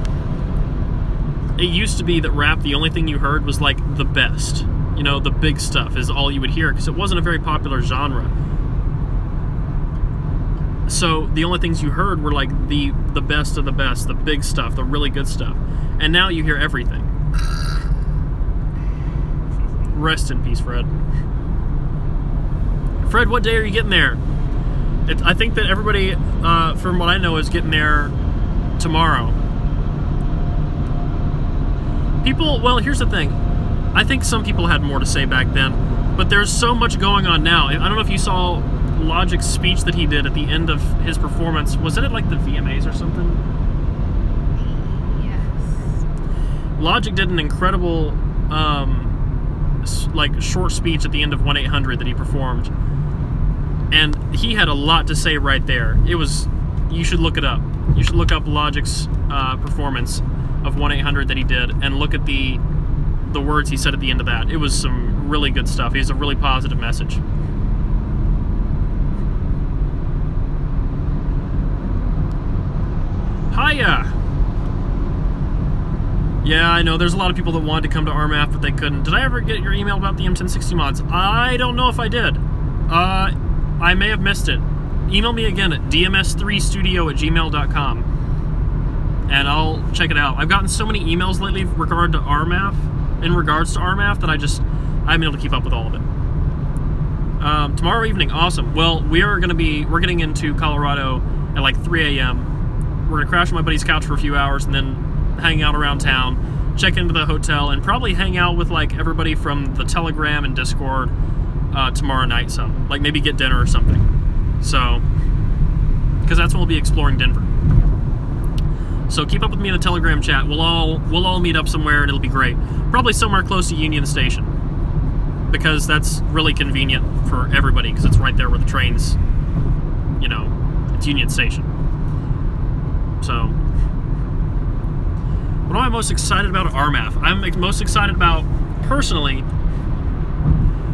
It used to be that rap, the only thing you heard was like the best. You know, the big stuff is all you would hear because it wasn't a very popular genre. So the only things you heard were like the best of the best, the big stuff, the really good stuff. And now you hear everything. Rest in peace, Fred. Fred, what day are you getting there? I think that everybody, from what I know, is getting there tomorrow. People, well, here's the thing. I think some people had more to say back then, but there's so much going on now. I don't know if you saw Logic's speech that he did at the end of his performance. Was it at like the VMAs or something? Yes. Logic did an incredible, like, short speech at the end of 1-800 that he performed. And he had a lot to say right there. It was, you should look it up. You should look up Logic's performance of 1-800 that he did and look at the words he said at the end of that. It was some really good stuff. He has a really positive message. Hiya! Yeah, I know, there's a lot of people that wanted to come to RMAF, but they couldn't. Did I ever get your email about the M1060 mods? I don't know if I did. I may have missed it. Email me again at dms3studio@gmail.com and I'll check it out. I've gotten so many emails lately in regards to RMAF that I haven't been able to keep up with all of it. Tomorrow evening, awesome. Well, we're getting into Colorado at like 3 a.m. We're gonna crash on my buddy's couch for a few hours and then hang out around town, check into the hotel, and probably hang out with like everybody from the Telegram and Discord tomorrow night some. Like maybe get dinner or something. So, because that's when we'll be exploring Denver. So keep up with me in the Telegram chat. We'll all meet up somewhere and it'll be great. Probably somewhere close to Union Station, because that's really convenient for everybody because it's right there where the trains, you know, it's Union Station. So, what am I most excited about at RMAF? I'm most excited about, personally,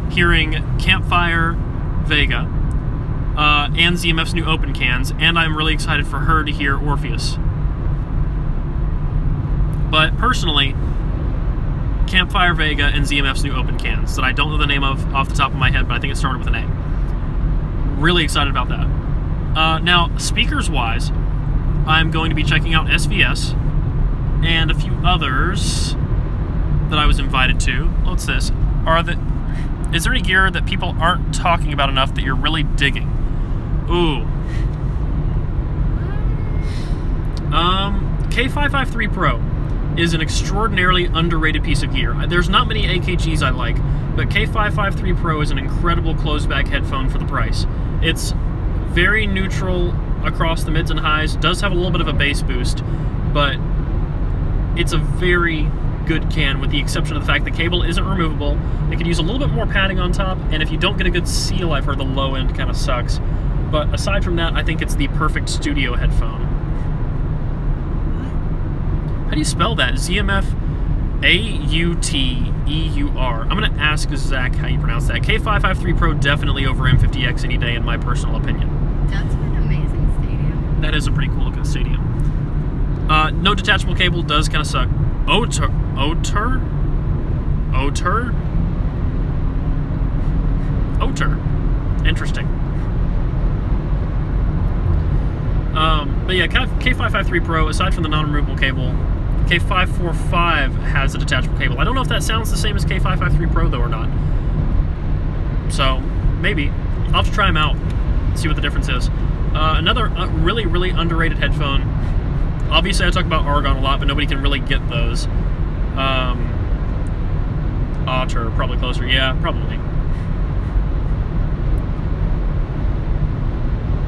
hearing Campfire Vega and ZMF's new open cans, and I'm really excited for her to hear Orpheus. But personally, Campfire Vega and ZMF's new open cans that I don't know the name of off the top of my head, but I think it started with an A. Really excited about that. Now, speakers-wise, I'm going to be checking out SVS and a few others that I was invited to. What's this? Is there any gear that people aren't talking about enough that you're really digging? Ooh. K553 Pro is an extraordinarily underrated piece of gear. There's not many AKGs I like, but K553 Pro is an incredible closed-back headphone for the price. It's very neutral across the mids and highs, does have a little bit of a bass boost, but it's a very good can, with the exception of the fact the cable isn't removable. It could use a little bit more padding on top, and if you don't get a good seal, I've heard the low end kind of sucks. But aside from that, I think it's the perfect studio headphone. How do you spell that? ZMF A-U-T-E-U-R. I'm going to ask Zach how you pronounce that. K553 Pro definitely over M50X any day, in my personal opinion. That's an amazing stadium. That is a pretty cool looking stadium. No detachable cable does kind of suck. Oter? Interesting. But yeah, K553 Pro, aside from the non-removable cable, K545 has a detachable cable. I don't know if that sounds the same as K553 Pro, though, or not. So, maybe. I'll have to try them out, see what the difference is. Another really, really underrated headphone. Obviously, I talk about Argon a lot, but nobody can really get those. Otter, probably closer. Yeah, probably.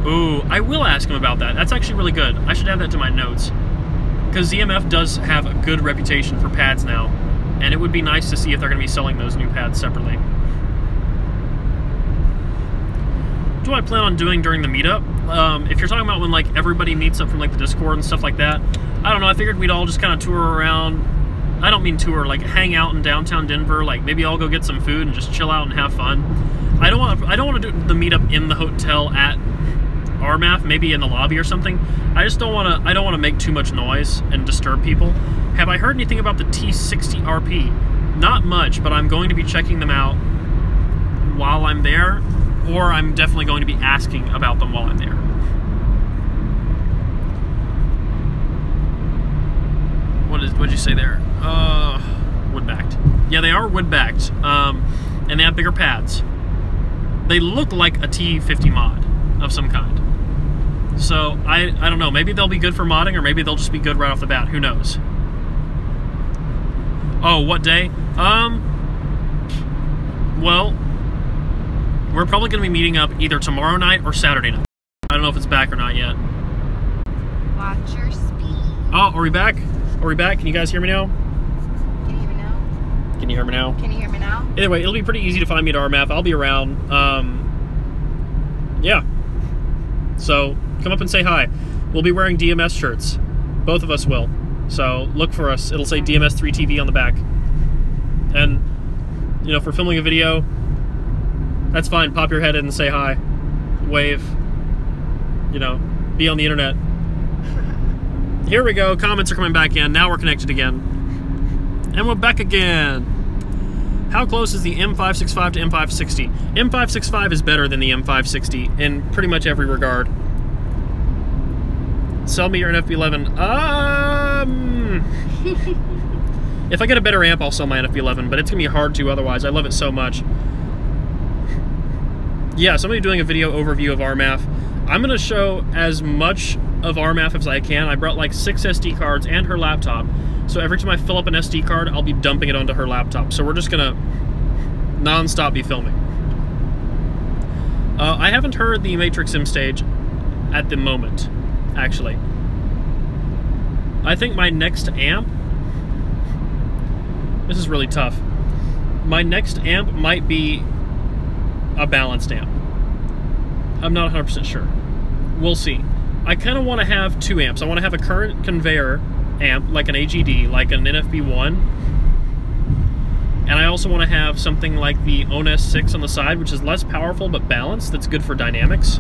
Ooh, I will ask him about that. That's actually really good. I should add that to my notes. Because ZMF does have a good reputation for pads now. And it would be nice to see if they're going to be selling those new pads separately. What do I plan on doing during the meetup? If you're talking about when like everybody meets up from like the Discord and stuff like that, I don't know, I figured we'd all just kind of tour around. I don't mean tour, like hang out in downtown Denver, like maybe I'll go get some food and just chill out and have fun. I don't want to do the meetup in the hotel at RMAF, maybe in the lobby or something. I don't want to make too much noise and disturb people. Have I heard anything about the T60RP? Not much, but I'm going to be checking them out while I'm there, or I'm definitely going to be asking about them while I'm there. What'd you say there? Wood-backed. Yeah, they are wood-backed, and they have bigger pads. They look like a T50 mod of some kind. So, I don't know. Maybe they'll be good for modding, or maybe they'll just be good right off the bat. Who knows? Oh, what day? Well, we're probably going to be meeting up either tomorrow night or Saturday night. I don't know if it's back or not yet. Watch your speed. Oh, are we back? Are we back? Can you guys hear me now? Can you hear me now? Can you hear me now? Can you hear me now? Either way, it'll be pretty easy to find me at RMAF. I'll be around. Yeah. So, come up and say hi. We'll be wearing DMS shirts. Both of us will. So, look for us. It'll say DMS3TV on the back. And, you know, for filming a video, that's fine. Pop your head in and say hi. Wave. You know, be on the internet. Here we go. Comments are coming back in. Now we're connected again. And we're back again. How close is the M565 to M560? M565 is better than the M560 in pretty much every regard. Sell me your NFB11. If I get a better amp, I'll sell my NFB11, but it's going to be hard to otherwise. I love it so much. Yeah, somebody doing a video overview of RMAF. I'm going to show as much of RMAF as I can. I brought like 6 SD cards and her laptop. So every time I fill up an SD card, I'll be dumping it onto her laptop. So we're just going to non-stop be filming. I haven't heard the Matrix Sim stage at the moment, actually. I think my next amp... This is really tough. My next amp might be a balanced amp. I'm not 100% sure. We'll see. I kind of want to have 2 amps. I want to have a current conveyor amp, like an AGD, like an NFB1. And I also want to have something like the ONS 6 on the side, which is less powerful but balanced, that's good for dynamics.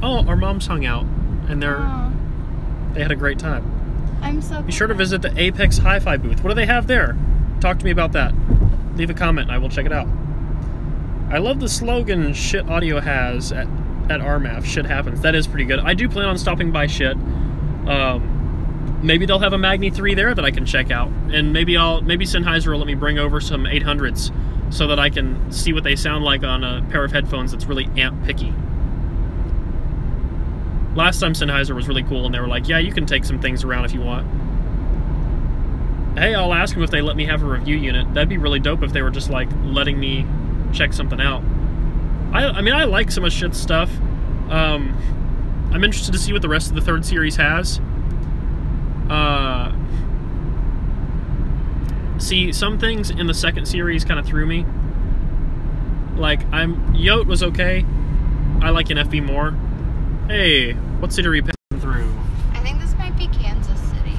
Oh, our moms hung out, and they had a great time. I'm so Be sure to visit the Apex Hi-Fi booth. What do they have there? Talk to me about that. Leave a comment and I will check it out. I love the slogan shit audio has at RMAF. Shit happens. That is pretty good. I do plan on stopping by shit. Maybe they'll have a Magni 3 there that I can check out. And maybe Sennheiser will let me bring over some 800s so that I can see what they sound like on a pair of headphones that's really amp picky. Last time Sennheiser was really cool and they were like, yeah, you can take some things around if you want. Hey, I'll ask them if they let me have a review unit. That'd be really dope if they were just like letting me check something out. I mean, I like some of shit's stuff. I'm interested to see what the rest of the 3rd series has. See, some things in the 2nd series kind of threw me. Like, Yote was okay. I like NFB more. Hey, what city are we passing through? I think this might be Kansas City.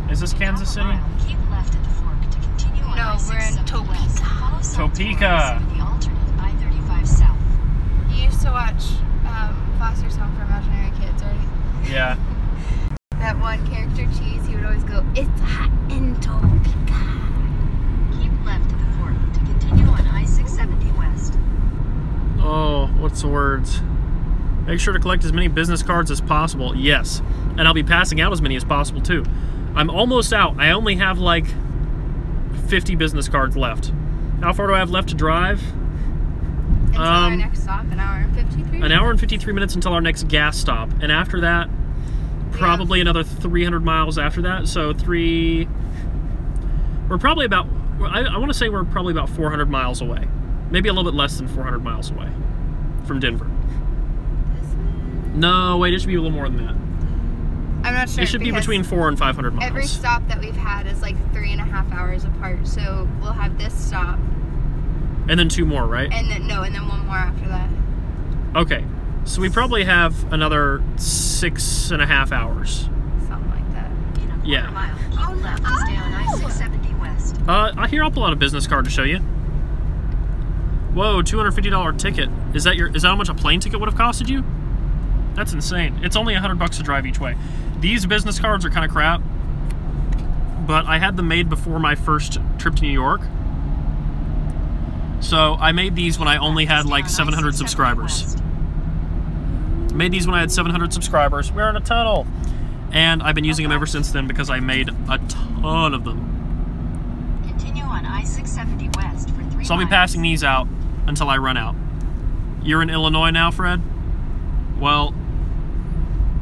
Is this Kansas City? Keep left at the fork to continue on No, we're in Topeka. Topeka. The alternate I-35 south. You used to watch Foster's Home for Imaginary Kids, right? Yeah. That one character, Cheese, he would always go, it's hot in Topeka. Keep left at the fork to continue on I-670 west. Oh, what's the words? Make sure to collect as many business cards as possible. Yes. And I'll be passing out as many as possible, too. I'm almost out. I only have, like, 50 business cards left. How far do I have left to drive? Until our next stop, an hour and 53 minutes. An hour and 53 minutes until our next gas stop. And after that, probably another 300 miles after that. So We're probably about, I want to say we're probably about 400 miles away. Maybe a little bit less than 400 miles away from Denver. No, wait, it should be a little more than that. I'm not sure. It should be between 400 and 500 miles. Every stop that we've had is like 3.5 hours apart. So we'll have this stop. And then 2 more, right? And then, no, and then 1 more after that. Okay. So we probably have another 6.5 hours. Something like that. In a quarter mile, keep left to stay on I-670 West. Here, I'll pull out a business card to show you. Whoa, $250 ticket. Is that how much a plane ticket would have costed you? That's insane. It's only $100 to drive each way. These business cards are kind of crap, but I had them made before my first trip to New York. So I made these when I only had like 700 subscribers. Made these when I had 700 subscribers. We're in a tunnel. And I've been using them ever since then because I made a ton of them. Continue on I-670 West for 3 miles. So I'll be passing these out until I run out. You're in Illinois now, Fred? Well,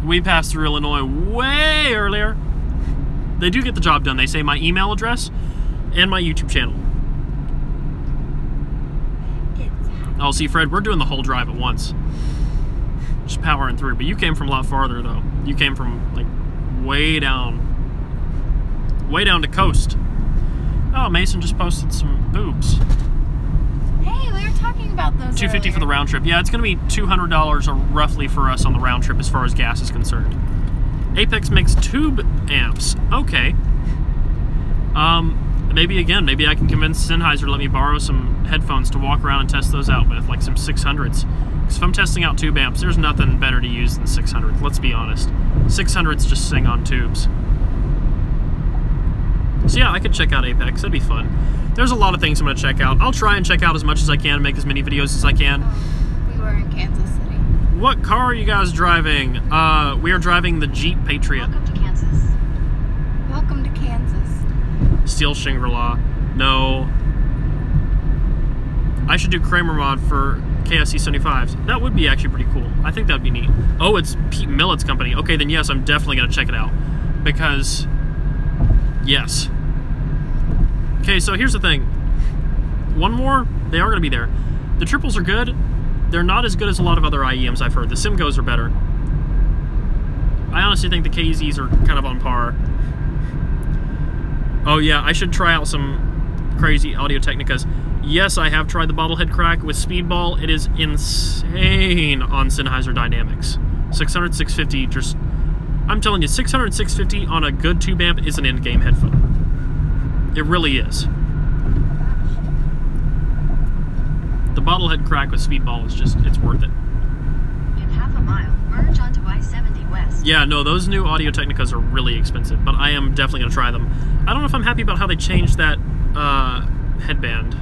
we passed through Illinois way earlier. They do get the job done. They say my email address and my YouTube channel. Oh, see, Fred, we're doing the whole drive at once. Just powering through. But you came from a lot farther, though. You came from, like, way down to coast. Oh, Mason just posted some boobs. Hey, we were talking about those $250 for the round trip. Yeah, it's going to be $200 roughly for us on the round trip as far as gas is concerned. Apex makes tube amps. Okay. Maybe I can convince Sennheiser to let me borrow some headphones to walk around and test those out with, like some 600s. Because if I'm testing out tube amps, there's nothing better to use than 600s, let's be honest. 600s just sing on tubes. So yeah, I could check out Apex, that'd be fun. There's a lot of things I'm going to check out. I'll try and check out as much as I can, make as many videos as I can. We were in Kansas City. What car are you guys driving? We are driving the Jeep Patriot. Welcome to Kansas. Welcome to Kansas. Steel Shangri-La. No. I should do Kramer mod for KSC 75s. That would be actually pretty cool. I think that would be neat. Oh, it's Pete Millett's company. Okay, then yes, I'm definitely going to check it out. Because, yes. Okay, so here's the thing. One more, they are going to be there. The triples are good. They're not as good as a lot of other IEMs I've heard. The Simcoes are better. I honestly think the KZs are kind of on par. Oh yeah, I should try out some crazy Audio Technicas. Yes, I have tried the bobblehead crack with Speedball. It is insane on Sennheiser Dynamics. 600, 650, just... I'm telling you, 600, 650 on a good tube amp is an in-game headphone. It really is. The bobblehead crack with Speedball is just, it's worth it. In half a mile, merge onto I-70 West. Yeah, no, those new Audio Technicas are really expensive, but I am definitely going to try them. I don't know if I'm happy about how they changed that headband.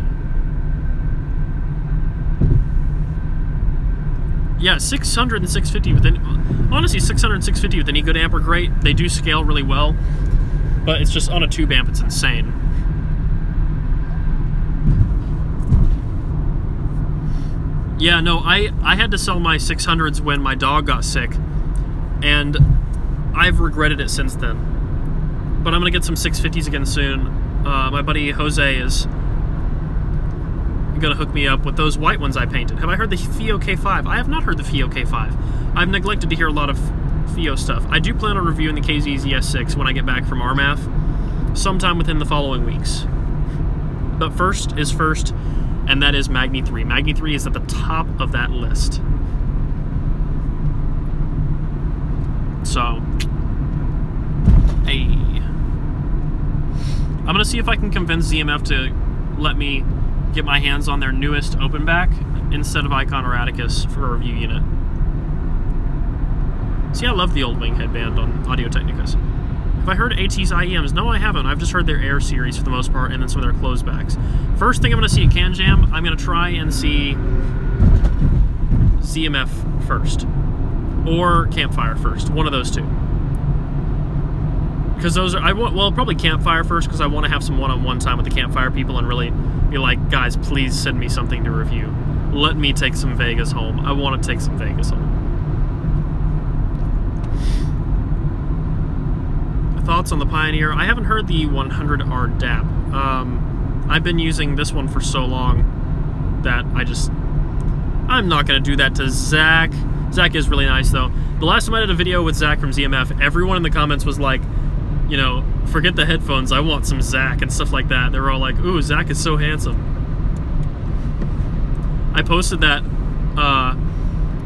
Yeah, 600 and 650, but then, honestly, 600 and 650 with any good amp are great. They do scale really well, but it's just on a tube amp, it's insane. Yeah, no, I had to sell my 600s when my dog got sick, and I've regretted it since then. But I'm going to get some 650s again soon. My buddy Jose is going to hook me up with those white ones I painted. Have I heard the FIO K5? I have not heard the FIO K5. I've neglected to hear a lot of FIO stuff. I do plan on reviewing the KZ's ES6 when I get back from RMAF, sometime within the following weeks. But first is first, and that is Magni 3. Magni 3 is at the top of that list. So, hey. I'm going to see if I can convince ZMF to let me get my hands on their newest open back instead of Icon or Atticus for a review unit. See, I love the old wing headband on Audio Technicas. Have I heard AT's IEMs? No, I haven't. I've just heard their Air series for the most part, and then some of their closed backs. First thing I'm going to see at Can Jam, I'm going to try and see ZMF first. Or Campfire first. One of those two. Because those are, well, probably Campfire first, because I want to have some one-on-one time with the Campfire people and really be like, guys, please send me something to review. Let me take some Vegas home. I want to take some Vegas home. I Thoughts on the Pioneer? I haven't heard the 100R DAP. I've been using this one for so long that I'm not going to do that to Zach. Zach is really nice, though. The last time I did a video with Zach from ZMF, everyone in the comments was like, you know, forget the headphones, I want some Zach and stuff like that. They were all like, ooh, Zach is so handsome. I posted that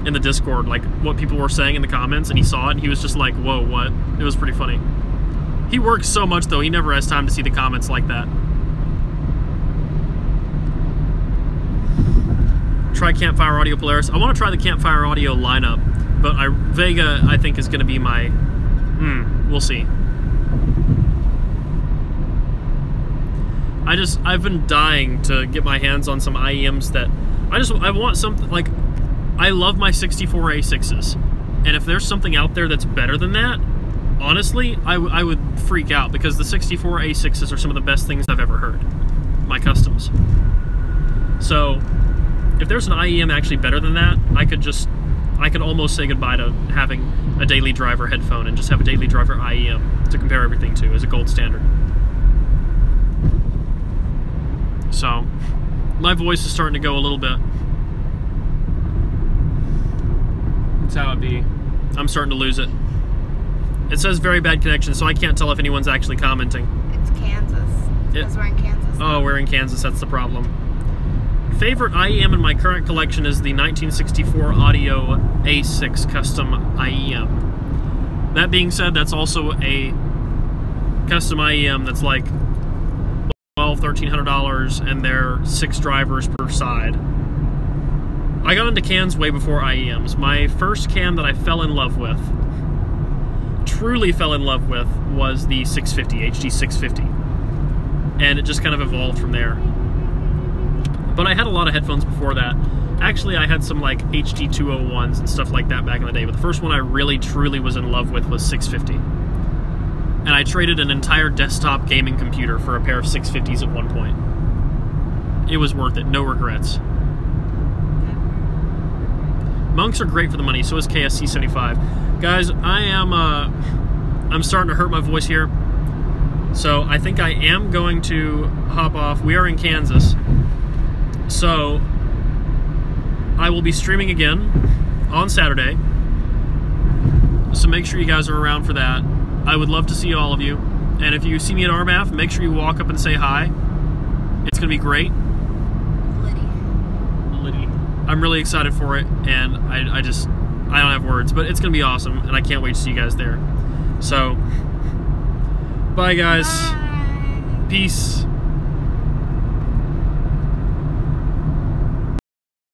in the Discord, like what people were saying in the comments, and he saw it, and he was just like, whoa, what? It was pretty funny. He works so much, though, he never has time to see the comments like that. Try Campfire Audio Polaris. I want to try the Campfire Audio lineup, but Vega, I think, is going to be my... we'll see. I've been dying to get my hands on some IEMs that... I want something, like... I love my 64A6s, and if there's something out there that's better than that, honestly, I would freak out, because the 64A6s are some of the best things I've ever heard. My customs. So... if there's an IEM actually better than that, I could almost say goodbye to having a Daily Driver headphone and just have a Daily Driver IEM to compare everything to as a gold standard. So, my voice is starting to go a little bit. That's how it be. I'm starting to lose it. It says very bad connection, so I can't tell if anyone's actually commenting. It's Kansas. Because we're in Kansas. Oh, we're in Kansas, that's the problem. Favorite IEM in my current collection is the 1964 Audio A6 custom IEM. That being said, that's also a custom IEM that's like $1,200, $1,300, and they're 6 drivers per side. I got into cans way before IEMs. My first can that I fell in love with, truly fell in love with, was the 650, HD 650. And it just kind of evolved from there. But I had a lot of headphones before that. Actually, I had some like HD 201s and stuff like that back in the day, but the first one I really truly was in love with was 650. And I traded an entire desktop gaming computer for a pair of 650s at one point. It was worth it, no regrets. Monks are great for the money, so is KSC 75. Guys, I'm starting to hurt my voice here. So I think I am going to hop off. We are in Kansas. So, I will be streaming again on Saturday, so make sure you guys are around for that. I would love to see all of you, and if you see me at RMAF, make sure you walk up and say hi. It's going to be great. Liddy. I'm really excited for it, and I don't have words, but it's going to be awesome, and I can't wait to see you guys there. So, bye guys. Bye. Peace.